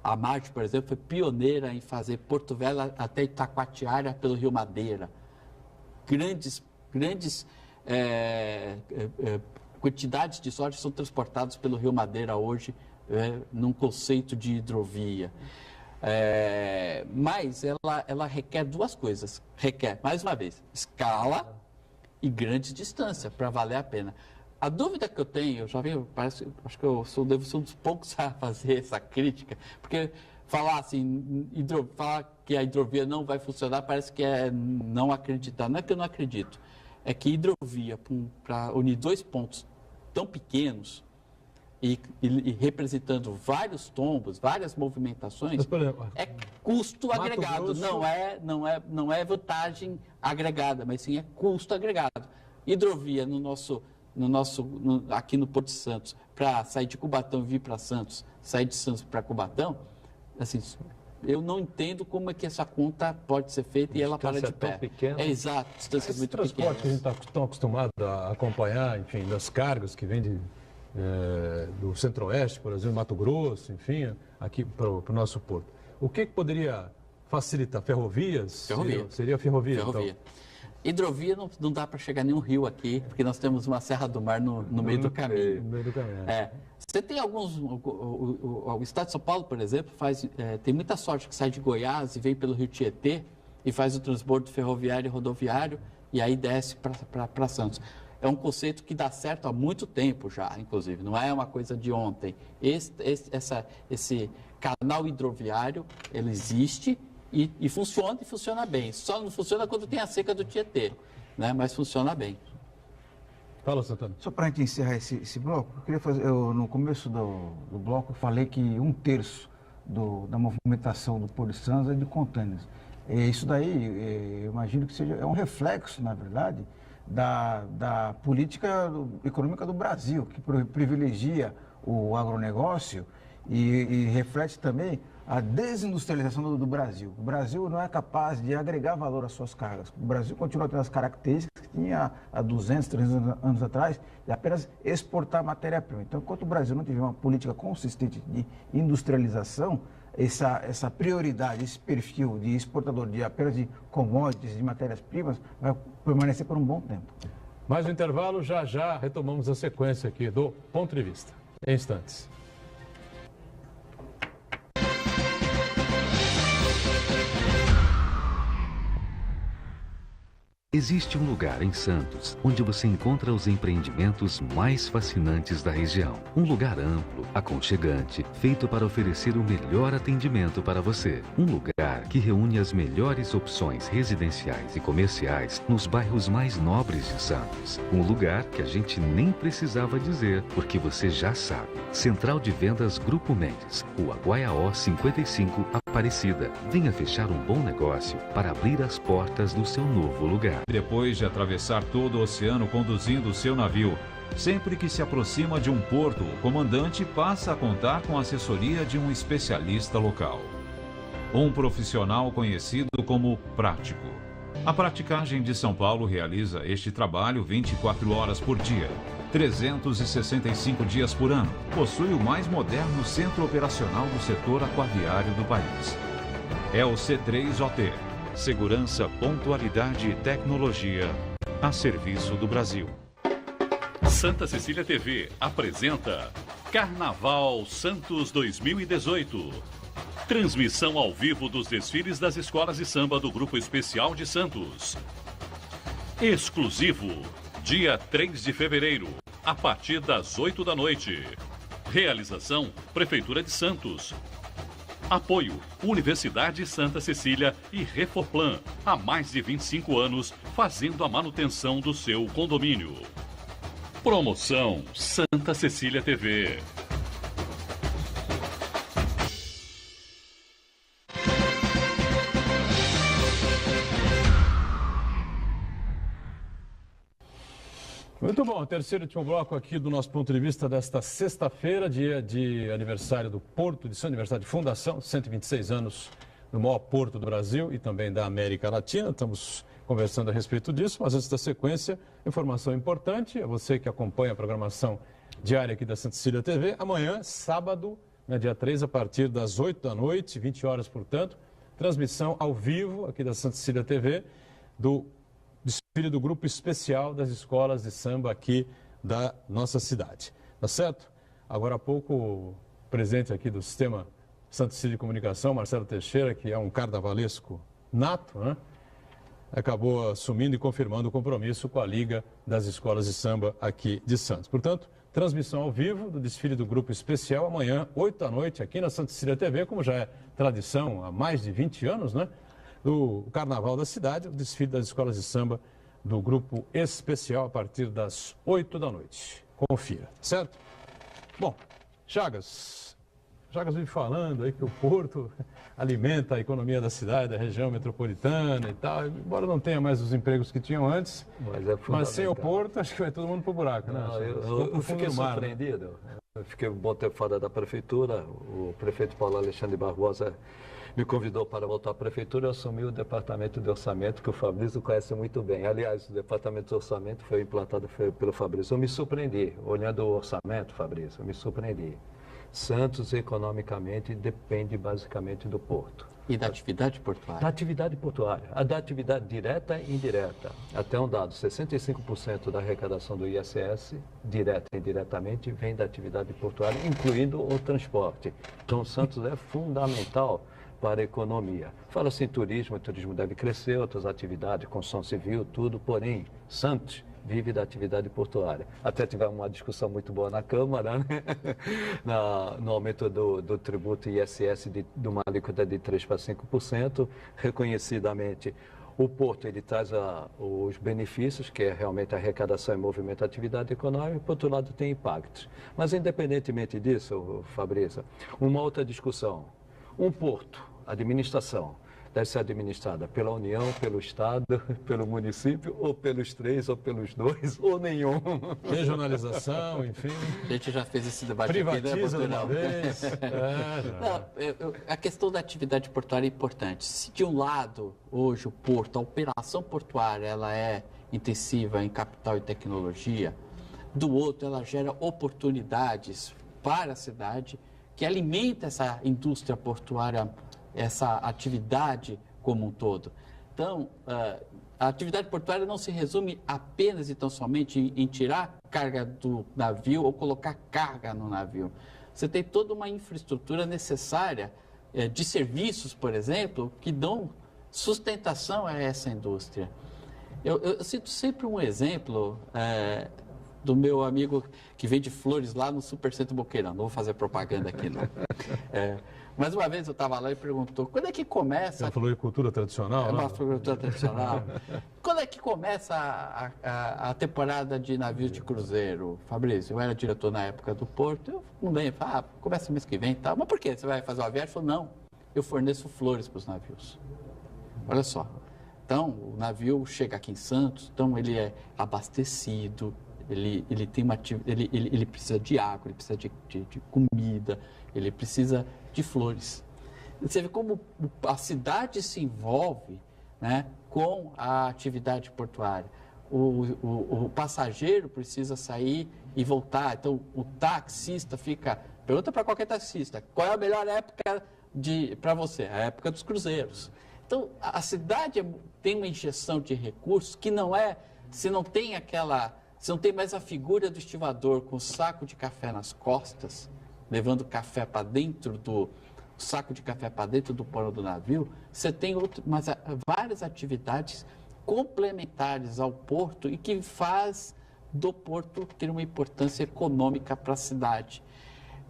A Marge, por exemplo, foi pioneira em fazer Porto Velho até Itacoatiara pelo Rio Madeira. Grandes quantidades de soja são transportados pelo Rio Madeira hoje num conceito de hidrovia. Mas ela requer duas coisas. Requer, mais uma vez, escala e grande distância para valer a pena. A dúvida que eu tenho, acho que eu devo ser um dos poucos a fazer essa crítica, porque falar assim, falar que a hidrovia não vai funcionar parece que é não acreditar. Não é que eu não acredito, é que hidrovia, para unir dois pontos tão pequenos e representando vários tombos, várias movimentações, é custo agregado, não é vantagem agregada, mas sim é custo agregado. Hidrovia aqui no Porto de Santos, para sair de Cubatão e vir para Santos, sair de Santos para Cubatão, assim, eu não entendo como é que essa conta pode ser feita e ela para de pé. Exato, distâncias muito pequenas. Esse transporte que a gente está tão acostumado a acompanhar, enfim, das cargas que vêm do Centro-Oeste, por exemplo, Mato Grosso, enfim, aqui para o nosso porto. O que poderia facilitar? Ferrovias? Ferrovia. Seria ferrovia. Ferrovia. Então. Hidrovia não dá para chegar nenhum rio aqui, porque nós temos uma Serra do Mar no meio do caminho. Você tem alguns... O estado de São Paulo, por exemplo, tem muita sorte que sai de Goiás e vem pelo Rio Tietê e faz o transbordo ferroviário e rodoviário e aí desce para Santos. É um conceito que dá certo há muito tempo já, inclusive, não é uma coisa de ontem. Esse canal hidroviário, ele existe e funciona bem. Só não funciona quando tem a seca do Tietê, né? Mas funciona bem. Fala, Santana. Só para a gente encerrar esse bloco, eu queria fazer, no começo do bloco, eu falei que 1/3 da movimentação do Porto de Santos é de contêineres. Isso daí, eu imagino que é um reflexo, na verdade, da política econômica do Brasil, que privilegia o agronegócio e reflete também a desindustrialização do Brasil. O Brasil não é capaz de agregar valor às suas cargas. O Brasil continua tendo as características que tinha há 200, 300 anos atrás, de apenas exportar matéria-prima. Então, enquanto o Brasil não tiver uma política consistente de industrialização, essa prioridade, esse perfil de exportador de apenas de commodities, de matérias-primas, vai permanecer por um bom tempo. Mais um intervalo, já retomamos a sequência aqui do Ponto de Vista. Em instantes. Existe um lugar em Santos onde você encontra os empreendimentos mais fascinantes da região. Um lugar amplo, aconchegante, feito para oferecer o melhor atendimento para você. Um lugar que reúne as melhores opções residenciais e comerciais nos bairros mais nobres de Santos. Um lugar que a gente nem precisava dizer, porque você já sabe. Central de Vendas Grupo Mendes, Rua Guaiaó 55, Aparecida. Venha fechar um bom negócio para abrir as portas do seu novo lugar. Depois de atravessar todo o oceano conduzindo o seu navio, sempre que se aproxima de um porto, o comandante passa a contar com a assessoria de um especialista local. Um profissional conhecido como prático. A Praticagem de São Paulo realiza este trabalho 24 horas por dia, 365 dias por ano. Possui o mais moderno centro operacional do setor aquaviário do país. É o C3OT. Segurança, pontualidade e tecnologia a serviço do Brasil. Santa Cecília TV apresenta Carnaval Santos 2018. Transmissão ao vivo dos desfiles das escolas de samba do Grupo Especial de Santos. Exclusivo, dia 3 de fevereiro, a partir das 8 da noite. Realização, Prefeitura de Santos. Apoio, Universidade Santa Cecília e Reforplan, há mais de 25 anos, fazendo a manutenção do seu condomínio. Promoção Santa Cecília TV. Muito bom, terceiro e último bloco aqui do nosso ponto de vista desta sexta-feira, dia de aniversário do Porto de Santos, aniversário de fundação, 126 anos no maior porto do Brasil e também da América Latina. Estamos conversando a respeito disso, mas antes da sequência, informação importante, é você que acompanha a programação diária aqui da Santa Cecília TV. Amanhã, sábado, dia 3, a partir das 8 da noite, 20 horas, portanto, transmissão ao vivo aqui da Santa Cecília TV do desfile do Grupo Especial das Escolas de Samba aqui da nossa cidade. Tá certo? Agora há pouco, o presidente aqui do Sistema Santa Cecília de Comunicação, Marcelo Teixeira, que é um carnavalesco nato, né? Acabou assumindo e confirmando o compromisso com a Liga das Escolas de Samba aqui de Santos. Portanto, transmissão ao vivo do desfile do Grupo Especial amanhã, 8 da noite, aqui na Santa Cecília TV, como já é tradição há mais de 20 anos, né? Do Carnaval da cidade, o desfile das escolas de samba do Grupo Especial a partir das 8 da noite. Confira, certo? Bom, Chagas vive falando aí que o Porto alimenta a economia da cidade, da região metropolitana e tal, embora não tenha mais os empregos que tinham antes, mas sem o Porto acho que vai todo mundo pro buraco, né? Não, eu fiquei surpreendido. Eu fiquei um bom tempo fora da prefeitura, o prefeito Paulo Alexandre Barbosa me convidou para voltar à prefeitura, eu assumi o departamento de orçamento, que o Fabrício conhece muito bem. Aliás, o departamento de orçamento foi implantado pelo Fabrício. Eu me surpreendi, olhando o orçamento, Fabrício, eu me surpreendi. Santos, economicamente, depende basicamente do porto. E da atividade portuária? Da atividade portuária. A da atividade direta e indireta. Até um dado, 65% da arrecadação do ISS, direta e indiretamente, vem da atividade portuária, incluindo o transporte. Então, Santos é fundamental para a economia. Fala-se em turismo, o turismo deve crescer, outras atividades, construção civil, tudo, porém, Santos vive da atividade portuária. Até tivemos uma discussão muito boa na Câmara, né? No aumento do tributo ISS de uma alíquota de 3% para 5%, reconhecidamente. O porto ele traz os benefícios, que é realmente a arrecadação e movimento da atividade econômica, e, por outro lado, tem impactos. Mas, independentemente disso, Fabrício, uma outra discussão. Um porto, administração, deve ser administrada pela União, pelo Estado, pelo município, ou pelos três, ou pelos dois, ou nenhum. Regionalização, enfim. A gente já fez esse debate Privatiza aqui, de uma vez. Não, a questão da atividade portuária é importante. Se de um lado, hoje, o porto, a operação portuária, ela é intensiva em capital e tecnologia, do outro, ela gera oportunidades para a cidade que alimenta essa indústria portuária, essa atividade como um todo. Então, a atividade portuária não se resume apenas e tão somente em tirar carga do navio ou colocar carga no navio. Você tem toda uma infraestrutura necessária de serviços, por exemplo, que dão sustentação a essa indústria. Eu cito sempre um exemplo do meu amigo que vende flores lá no Supercentro Boqueirão. Não vou fazer propaganda aqui, não. Mas uma vez eu estava lá e perguntou, quando é que começa... Você falou de cultura tradicional, né? Uma cultura tradicional. Quando é que começa a temporada de navios de cruzeiro? Fabrício, eu era diretor na época do Porto, eu não lembro, começa mês que vem e tal. Mas por quê? Você vai fazer uma viagem? Ele falou, não, eu forneço flores para os navios. Olha só. Então, o navio chega aqui em Santos, então ele é abastecido, ele tem ele precisa de água, ele precisa de comida, ele precisa de flores. Você vê como a cidade se envolve, né, com a atividade portuária. O passageiro precisa sair e voltar. Então, o taxista fica... Pergunta para qualquer taxista, qual é a melhor época para você? A época dos cruzeiros. Então, a cidade tem uma injeção de recursos que não é... Se não tem mais a figura do estivador com o saco de café nas costas, levando café para dentro do saco de café para dentro do porão do navio, você tem várias atividades complementares ao porto e que faz do porto ter uma importância econômica para a cidade.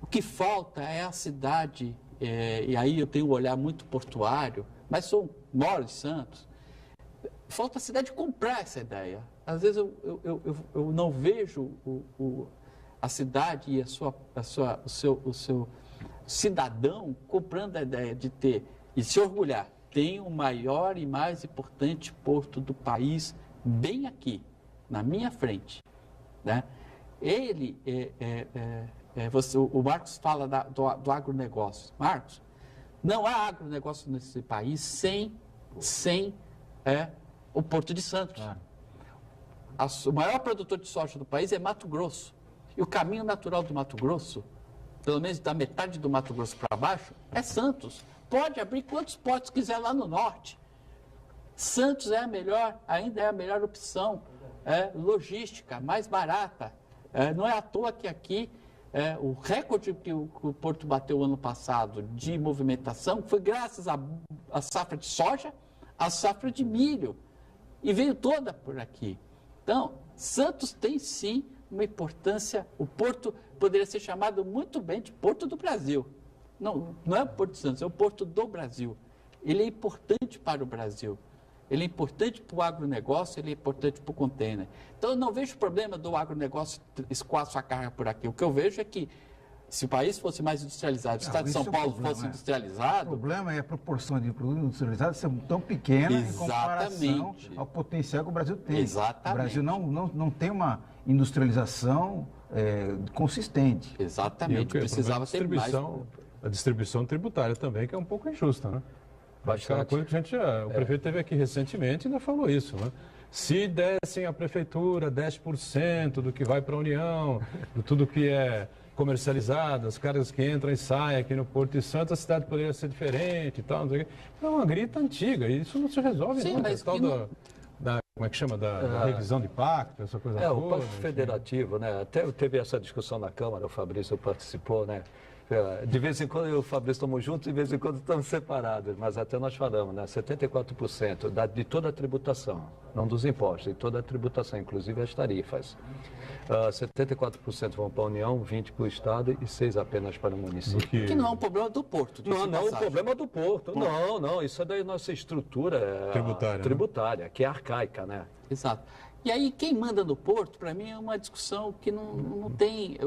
O que falta é a cidade, e aí eu tenho um olhar muito portuário, mas moro em Santos, falta a cidade comprar essa ideia. Às vezes eu não vejo a cidade e o seu cidadão comprando a ideia de ter e se orgulhar. Tem o maior e mais importante porto do país bem aqui, na minha frente. Né? O Marcos fala do agronegócio. Marcos, não há agronegócio nesse país sem o Porto de Santos. O maior produtor de soja do país é Mato Grosso. E o caminho natural do Mato Grosso, pelo menos da metade do Mato Grosso para baixo, é Santos. Pode abrir quantos portos quiser lá no norte. Santos ainda é a melhor opção logística, mais barata. Não é à toa que aqui o recorde que o Porto bateu ano passado de movimentação foi graças à safra de soja, à safra de milho, e veio toda por aqui. Então, Santos tem sim uma importância, o Porto poderia ser chamado muito bem de Porto do Brasil. Não é o Porto de Santos, é o Porto do Brasil. Ele é importante para o Brasil. Ele é importante para o agronegócio, ele é importante para o container. Então, eu não vejo problema do agronegócio escoar sua carga por aqui. O que eu vejo é que, se o país fosse mais industrializado, o estado de São Paulo fosse industrializado... O problema é a proporção de produtos industrializados ser tão pequena em comparação ao potencial que o Brasil tem. Exatamente. O Brasil não tem uma industrialização consistente. Exatamente. Precisava ter mais... A distribuição tributária também, que é um pouco injusta, né? Acho que é uma coisa que o prefeito esteve aqui recentemente e ainda falou isso, né? Se dessem à prefeitura 10% do que vai para a União, de tudo que é comercializado, as cargas que entram e saem aqui no Porto de Santos, a cidade poderia ser diferente e tal, não sei o quê. É uma grita antiga e isso não se resolve, sim, não. Mas tal como é que chama? Da revisão de pacto, essa coisa toda. O Pacto Federativo, né? Até teve essa discussão na Câmara, o Fabrício participou, né? De vez em quando eu e o Fabrício estamos juntos, de vez em quando estamos separados, mas até nós falamos, né? 74% de toda a tributação, não dos impostos, de toda a tributação, inclusive as tarifas. 74% vão para a União, 20% para o Estado e 6% apenas para o município. Que não é um problema do Porto. Não é um problema do Porto. Não, isso é da nossa estrutura tributária, que é arcaica, né? Exato. E aí, quem manda no Porto, para mim, é uma discussão que não tem...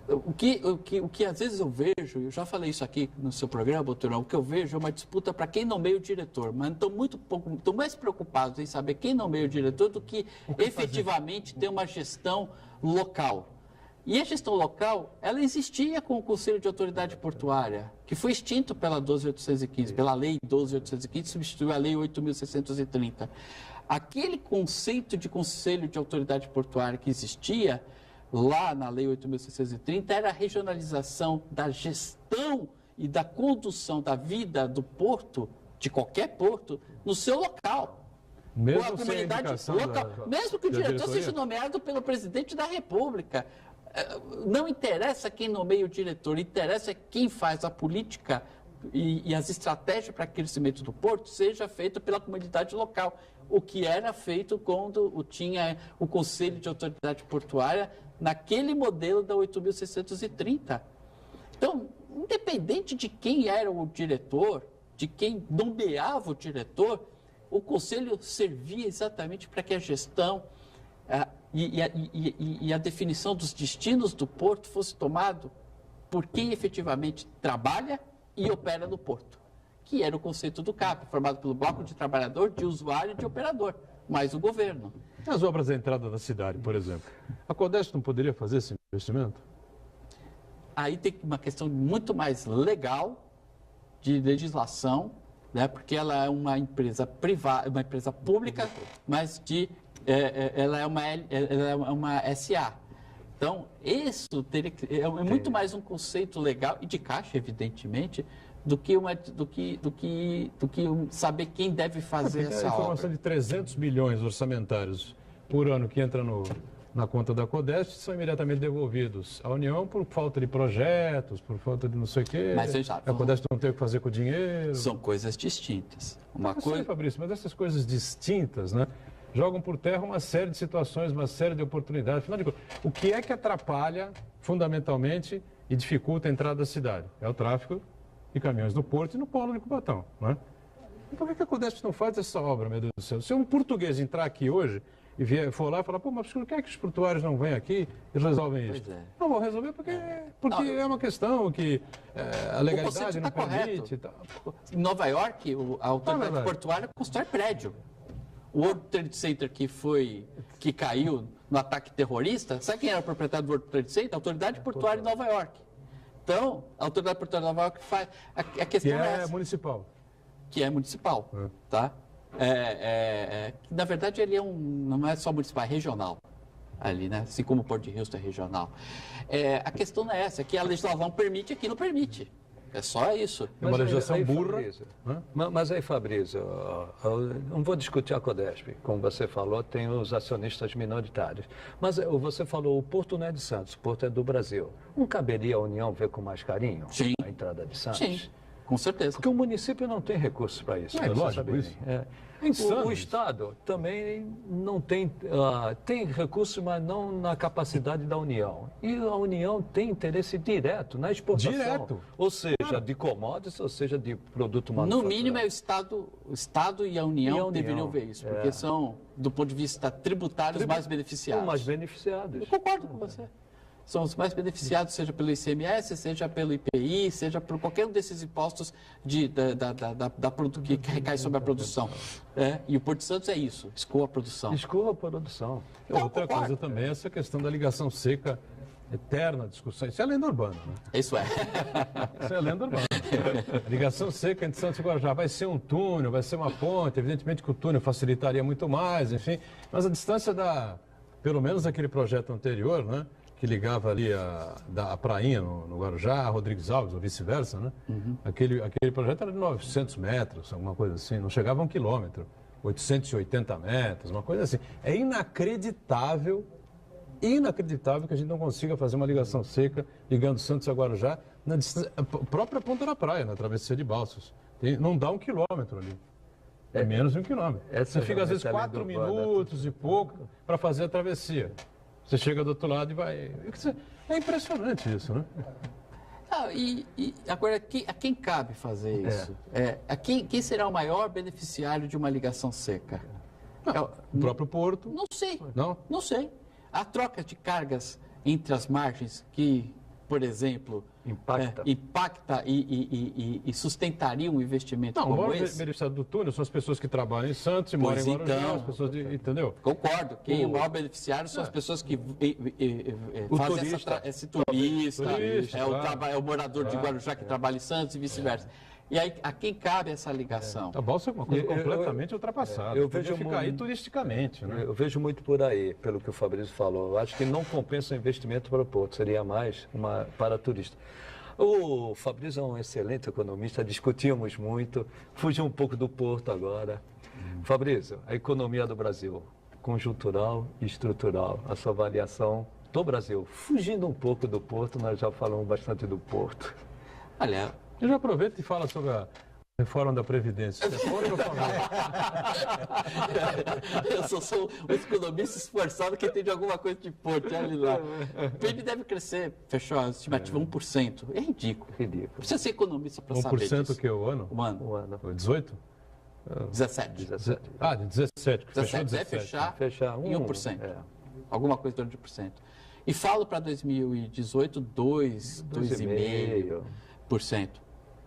O que às vezes eu vejo, eu já falei isso aqui no seu programa, Boturão, o que eu vejo é uma disputa para quem nomeia o diretor, mas estou mais preocupado em saber quem nomeia o diretor do que efetivamente ter uma gestão local. E a gestão local, ela existia com o Conselho de Autoridade Portuária, que foi extinto pela 12.815, pela Lei 12.815, substituiu a Lei 8.630. Aquele conceito de Conselho de Autoridade Portuária que existia lá na Lei 8.630 era a regionalização da gestão e da condução da vida do porto, de qualquer porto, no seu local. Mesmo a comunidade local, mesmo que o diretor seja nomeado pelo presidente da República. Não interessa quem nomeia o diretor, interessa quem faz a política e as estratégias para o crescimento do porto seja feito pela comunidade local. O que era feito quando tinha o Conselho de Autoridade Portuária naquele modelo da 8.630. Então, independente de quem era o diretor, de quem nomeava o diretor, o Conselho servia exatamente para que a gestão e a definição dos destinos do porto fosse tomado por quem efetivamente trabalha e opera no porto, que era o conceito do CAP, formado pelo bloco de trabalhador, de usuário e de operador, mais o governo. As obras da entrada da cidade, por exemplo, a Codeste não poderia fazer esse investimento? Aí tem uma questão muito mais legal, de legislação, né, porque ela é uma empresa privada, uma empresa pública, mas ela é uma SA. Então, isso é muito mais um conceito legal e de caixa, evidentemente, do que saber quem deve fazer essa obra. A informação de 300 milhões orçamentários por ano que entra na conta da Codeste são imediatamente devolvidos à União por falta de projetos, por falta de não sei o quê. Mas a Codeste não tem o que fazer com o dinheiro. São coisas distintas. Sei, Fabrício, mas essas coisas distintas, né, jogam por terra uma série de situações, uma série de oportunidades. Afinal de contas, o que é que atrapalha fundamentalmente e dificulta a entrada da cidade? É o tráfego de caminhões no Porto e no Polo de Cubatão, né? Então, por que a Codeste não faz essa obra, meu Deus do céu? Se um português entrar aqui hoje e for lá e falar, mas por que os portuários não vêm aqui e resolvem isso? Não vão resolver porque é uma questão que a legalidade não permite. E tal. Em Nova York, a autoridade portuária constrói prédio. O World Trade Center que caiu no ataque terrorista, sabe quem era o proprietário do World Trade Center? A autoridade portuária de Nova York. Então, a autoridade portuária de Nova York faz... A questão é municipal. Que é municipal, tá? Na verdade, ele não é só municipal, é regional. Ali, né? Assim como o Porto de Houston é regional. A questão não é essa, que a legislação permite, aqui não permite. É só isso. É uma legislação aí, burra. Fabrício, Né? mas aí, Fabrício, eu não vou discutir a Codesp. Como você falou, tem os acionistas minoritários. Mas você falou, o Porto não é de Santos, o Porto é do Brasil. Não caberia a União ver com mais carinho Sim. a entrada de Santos? Sim, com certeza. Porque o município não tem recursos para isso. É você lógico sabe isso. bem. Insano O isso. Estado também não tem, tem recursos, mas não na capacidade da União. E a União tem interesse direto na exportação. Direto. Ou seja, de commodities, ou seja, de produto No manufaturado. mínimo é o Estado e a União deveriam ver isso, porque são, do ponto de vista tributário, os mais beneficiados. Os mais beneficiados. Eu concordo com você. São os mais beneficiados, seja pelo ICMS, seja pelo IPI, seja por qualquer um desses impostos que recai sobre a produção. E o Porto de Santos é isso, escoa a produção. Escoa a produção. Outra coisa também é essa questão da ligação seca, eterna discussão. Isso é lenda urbana, né? Isso é. Isso é lenda urbana. A ligação seca entre Santos e Guarujá vai ser um túnel, vai ser uma ponte. Evidentemente que o túnel facilitaria muito mais, enfim. Mas a distância pelo menos daquele projeto anterior, né? Que ligava ali a prainha no Guarujá, a Rodrigues Alves, ou vice-versa, né? Aquele projeto era de 900 metros, alguma coisa assim, não chegava a 1 quilômetro, 880 metros, uma coisa assim. É inacreditável que a gente não consiga fazer uma ligação seca ligando Santos a Guarujá na distância, a própria ponta da praia, na travessia de Balsas. Não dá 1 quilômetro ali. É menos de 1 quilômetro. Você fica às vezes 4 minutos e pouco para fazer a travessia. Você chega do outro lado e vai... É impressionante isso, né? Agora, a quem cabe fazer isso? Quem será o maior beneficiário de uma ligação seca? O próprio Porto. Não sei. Não? Não sei. A troca de cargas entre as margens que, por exemplo, impacta e sustentaria um investimento não, como o maior esse? beneficiário do túnel são as pessoas que trabalham em Santos e moram em Guarujá, então, as pessoas entendeu? Concordo. O maior beneficiário são as pessoas que fazem esse turista, é o morador de Guarujá que trabalha em Santos e vice-versa. E aí, a quem cabe essa ligação? A balsa é uma coisa completamente ultrapassada. Eu vejo ficar aí turisticamente, né? Eu vejo muito por aí, pelo que o Fabrício falou. Eu acho que não compensa o investimento para o Porto, seria mais para turista. O Fabrício é um excelente economista, discutimos muito, fugiu um pouco do Porto agora. Fabrício, a economia do Brasil, conjuntural e estrutural, a sua avaliação do Brasil, fugindo um pouco do Porto, nós já falamos bastante do Porto. Olha, eu já aproveito e falo sobre a reforma da Previdência. Eu sou um economista esforçado que entende alguma coisa de Porto, olha lá. O PIB deve crescer, fechou a estimativa 1%. É ridículo. Precisa ser economista para saber disso. 1% que é o ano? O ano. 18? 17. Ah, de 17. Que 17 deve fechar em 1%. Alguma coisa em torno de 1%. E falo para 2018, 2,5%.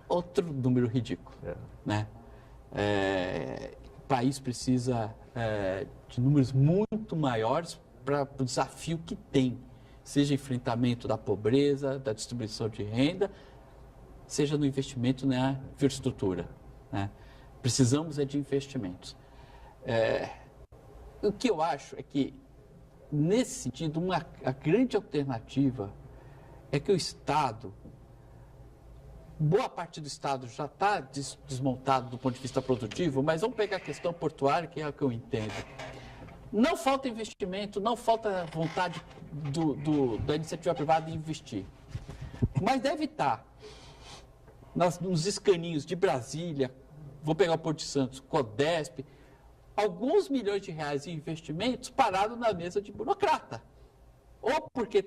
Outro número ridículo. Né? O país precisa de números muito maiores para o desafio que tem, seja enfrentamento da pobreza, da distribuição de renda, seja no investimento na infraestrutura. Né? Precisamos de investimentos. O que eu acho é que, nesse sentido, a grande alternativa é que o Estado, boa parte do Estado já está desmontado do ponto de vista produtivo, mas vamos pegar a questão portuária, que é o que eu entendo. Não falta investimento, não falta vontade da iniciativa privada em investir. Mas deve estar nos escaninhos de Brasília, vou pegar o Porto de Santos, Codesp, alguns milhões de reais em investimentos parados na mesa de burocrata. Ou porque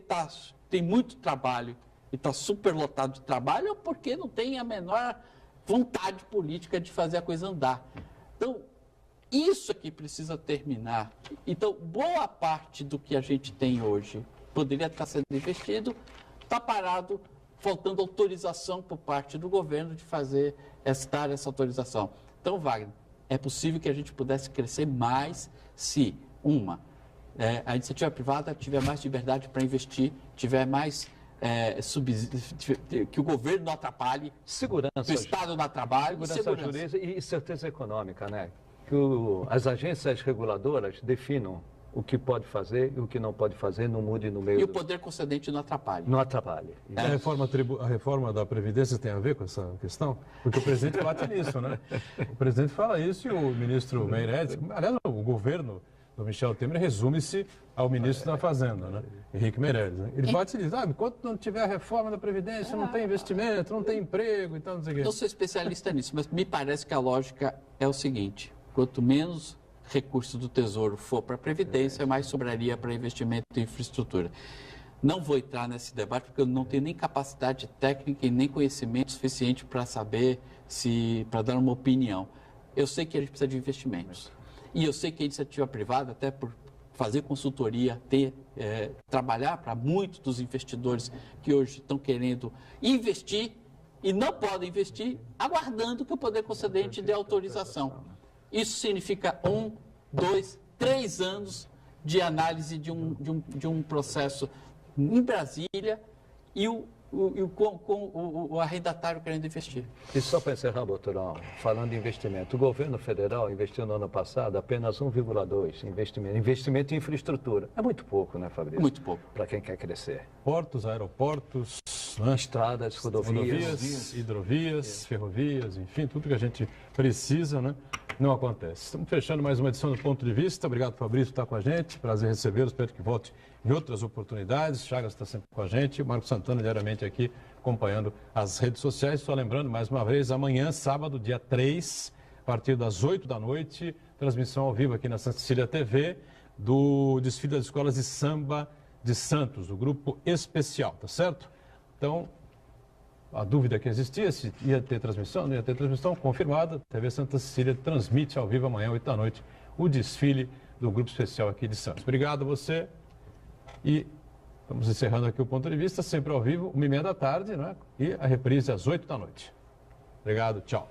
tem muito trabalho e está superlotado de trabalho, ou porque não tem a menor vontade política de fazer a coisa andar. Então, isso aqui precisa terminar. Então, boa parte do que a gente tem hoje poderia estar sendo investido, está parado, faltando autorização por parte do governo de dar essa autorização. Então, Wagner, é possível que a gente pudesse crescer mais se, a iniciativa privada tiver mais liberdade para investir, tiver mais que o governo não atrapalhe, segurança, que o Estado não atrapalhe, segurança jurídica e certeza econômica, né? Que as agências reguladoras definam o que pode fazer e o que não pode fazer, não mude no meio. E o poder concedente não atrapalhe. Não atrapalhe. A reforma da Previdência tem a ver com essa questão? Porque o presidente bate nisso, né? O presidente fala isso e o ministro Meirelles, aliás, o governo do Michel Temer resume-se ao ministro da Fazenda, né? Henrique Meirelles. Né? Ele bate e diz, enquanto não tiver a reforma da Previdência, não tem investimento, não tem emprego, então não sei o quê. Eu sou especialista nisso, mas me parece que a lógica é o seguinte, quanto menos recursos do Tesouro for para a Previdência, mais sobraria para investimento em infraestrutura. Não vou entrar nesse debate porque eu não tenho nem capacidade técnica e nem conhecimento suficiente para saber para dar uma opinião. Eu sei que a gente precisa de investimentos. E eu sei que a iniciativa privada, até por fazer consultoria, trabalhar para muitos dos investidores que hoje estão querendo investir e não podem investir, aguardando que o poder concedente dê autorização. Isso significa 1, 2, 3 anos de análise de um processo em Brasília e o arrendatário querendo investir. E só para encerrar, Boturão, falando de investimento, o governo federal investiu no ano passado apenas 1,2 investimento em infraestrutura. É muito pouco, né, Fabrício? Muito pouco. Para quem quer crescer. Portos, aeroportos, estradas, rodovias, hidrovias, ferrovias, enfim, tudo que a gente precisa, né? Não acontece. Estamos fechando mais uma edição do Ponto de Vista. Obrigado, Fabrício, por estar com a gente. Prazer recebê-lo. Espero que volte em outras oportunidades. Chagas está sempre com a gente. Marcos Santana, diariamente aqui, acompanhando as redes sociais. Só lembrando, mais uma vez, amanhã, sábado, dia 3, a partir das 8 da noite, transmissão ao vivo aqui na Santa Cecília TV, do desfile das escolas de samba de Santos, o grupo especial, tá certo? Então, a dúvida que existia, se ia ter transmissão, não ia ter transmissão, confirmada. A TV Santa Cecília transmite ao vivo amanhã, 8 da noite, o desfile do Grupo Especial aqui de Santos. Obrigado a você e estamos encerrando aqui o Ponto de Vista, sempre ao vivo, 1h30 da tarde, né? E a reprise às 8 da noite. Obrigado, tchau.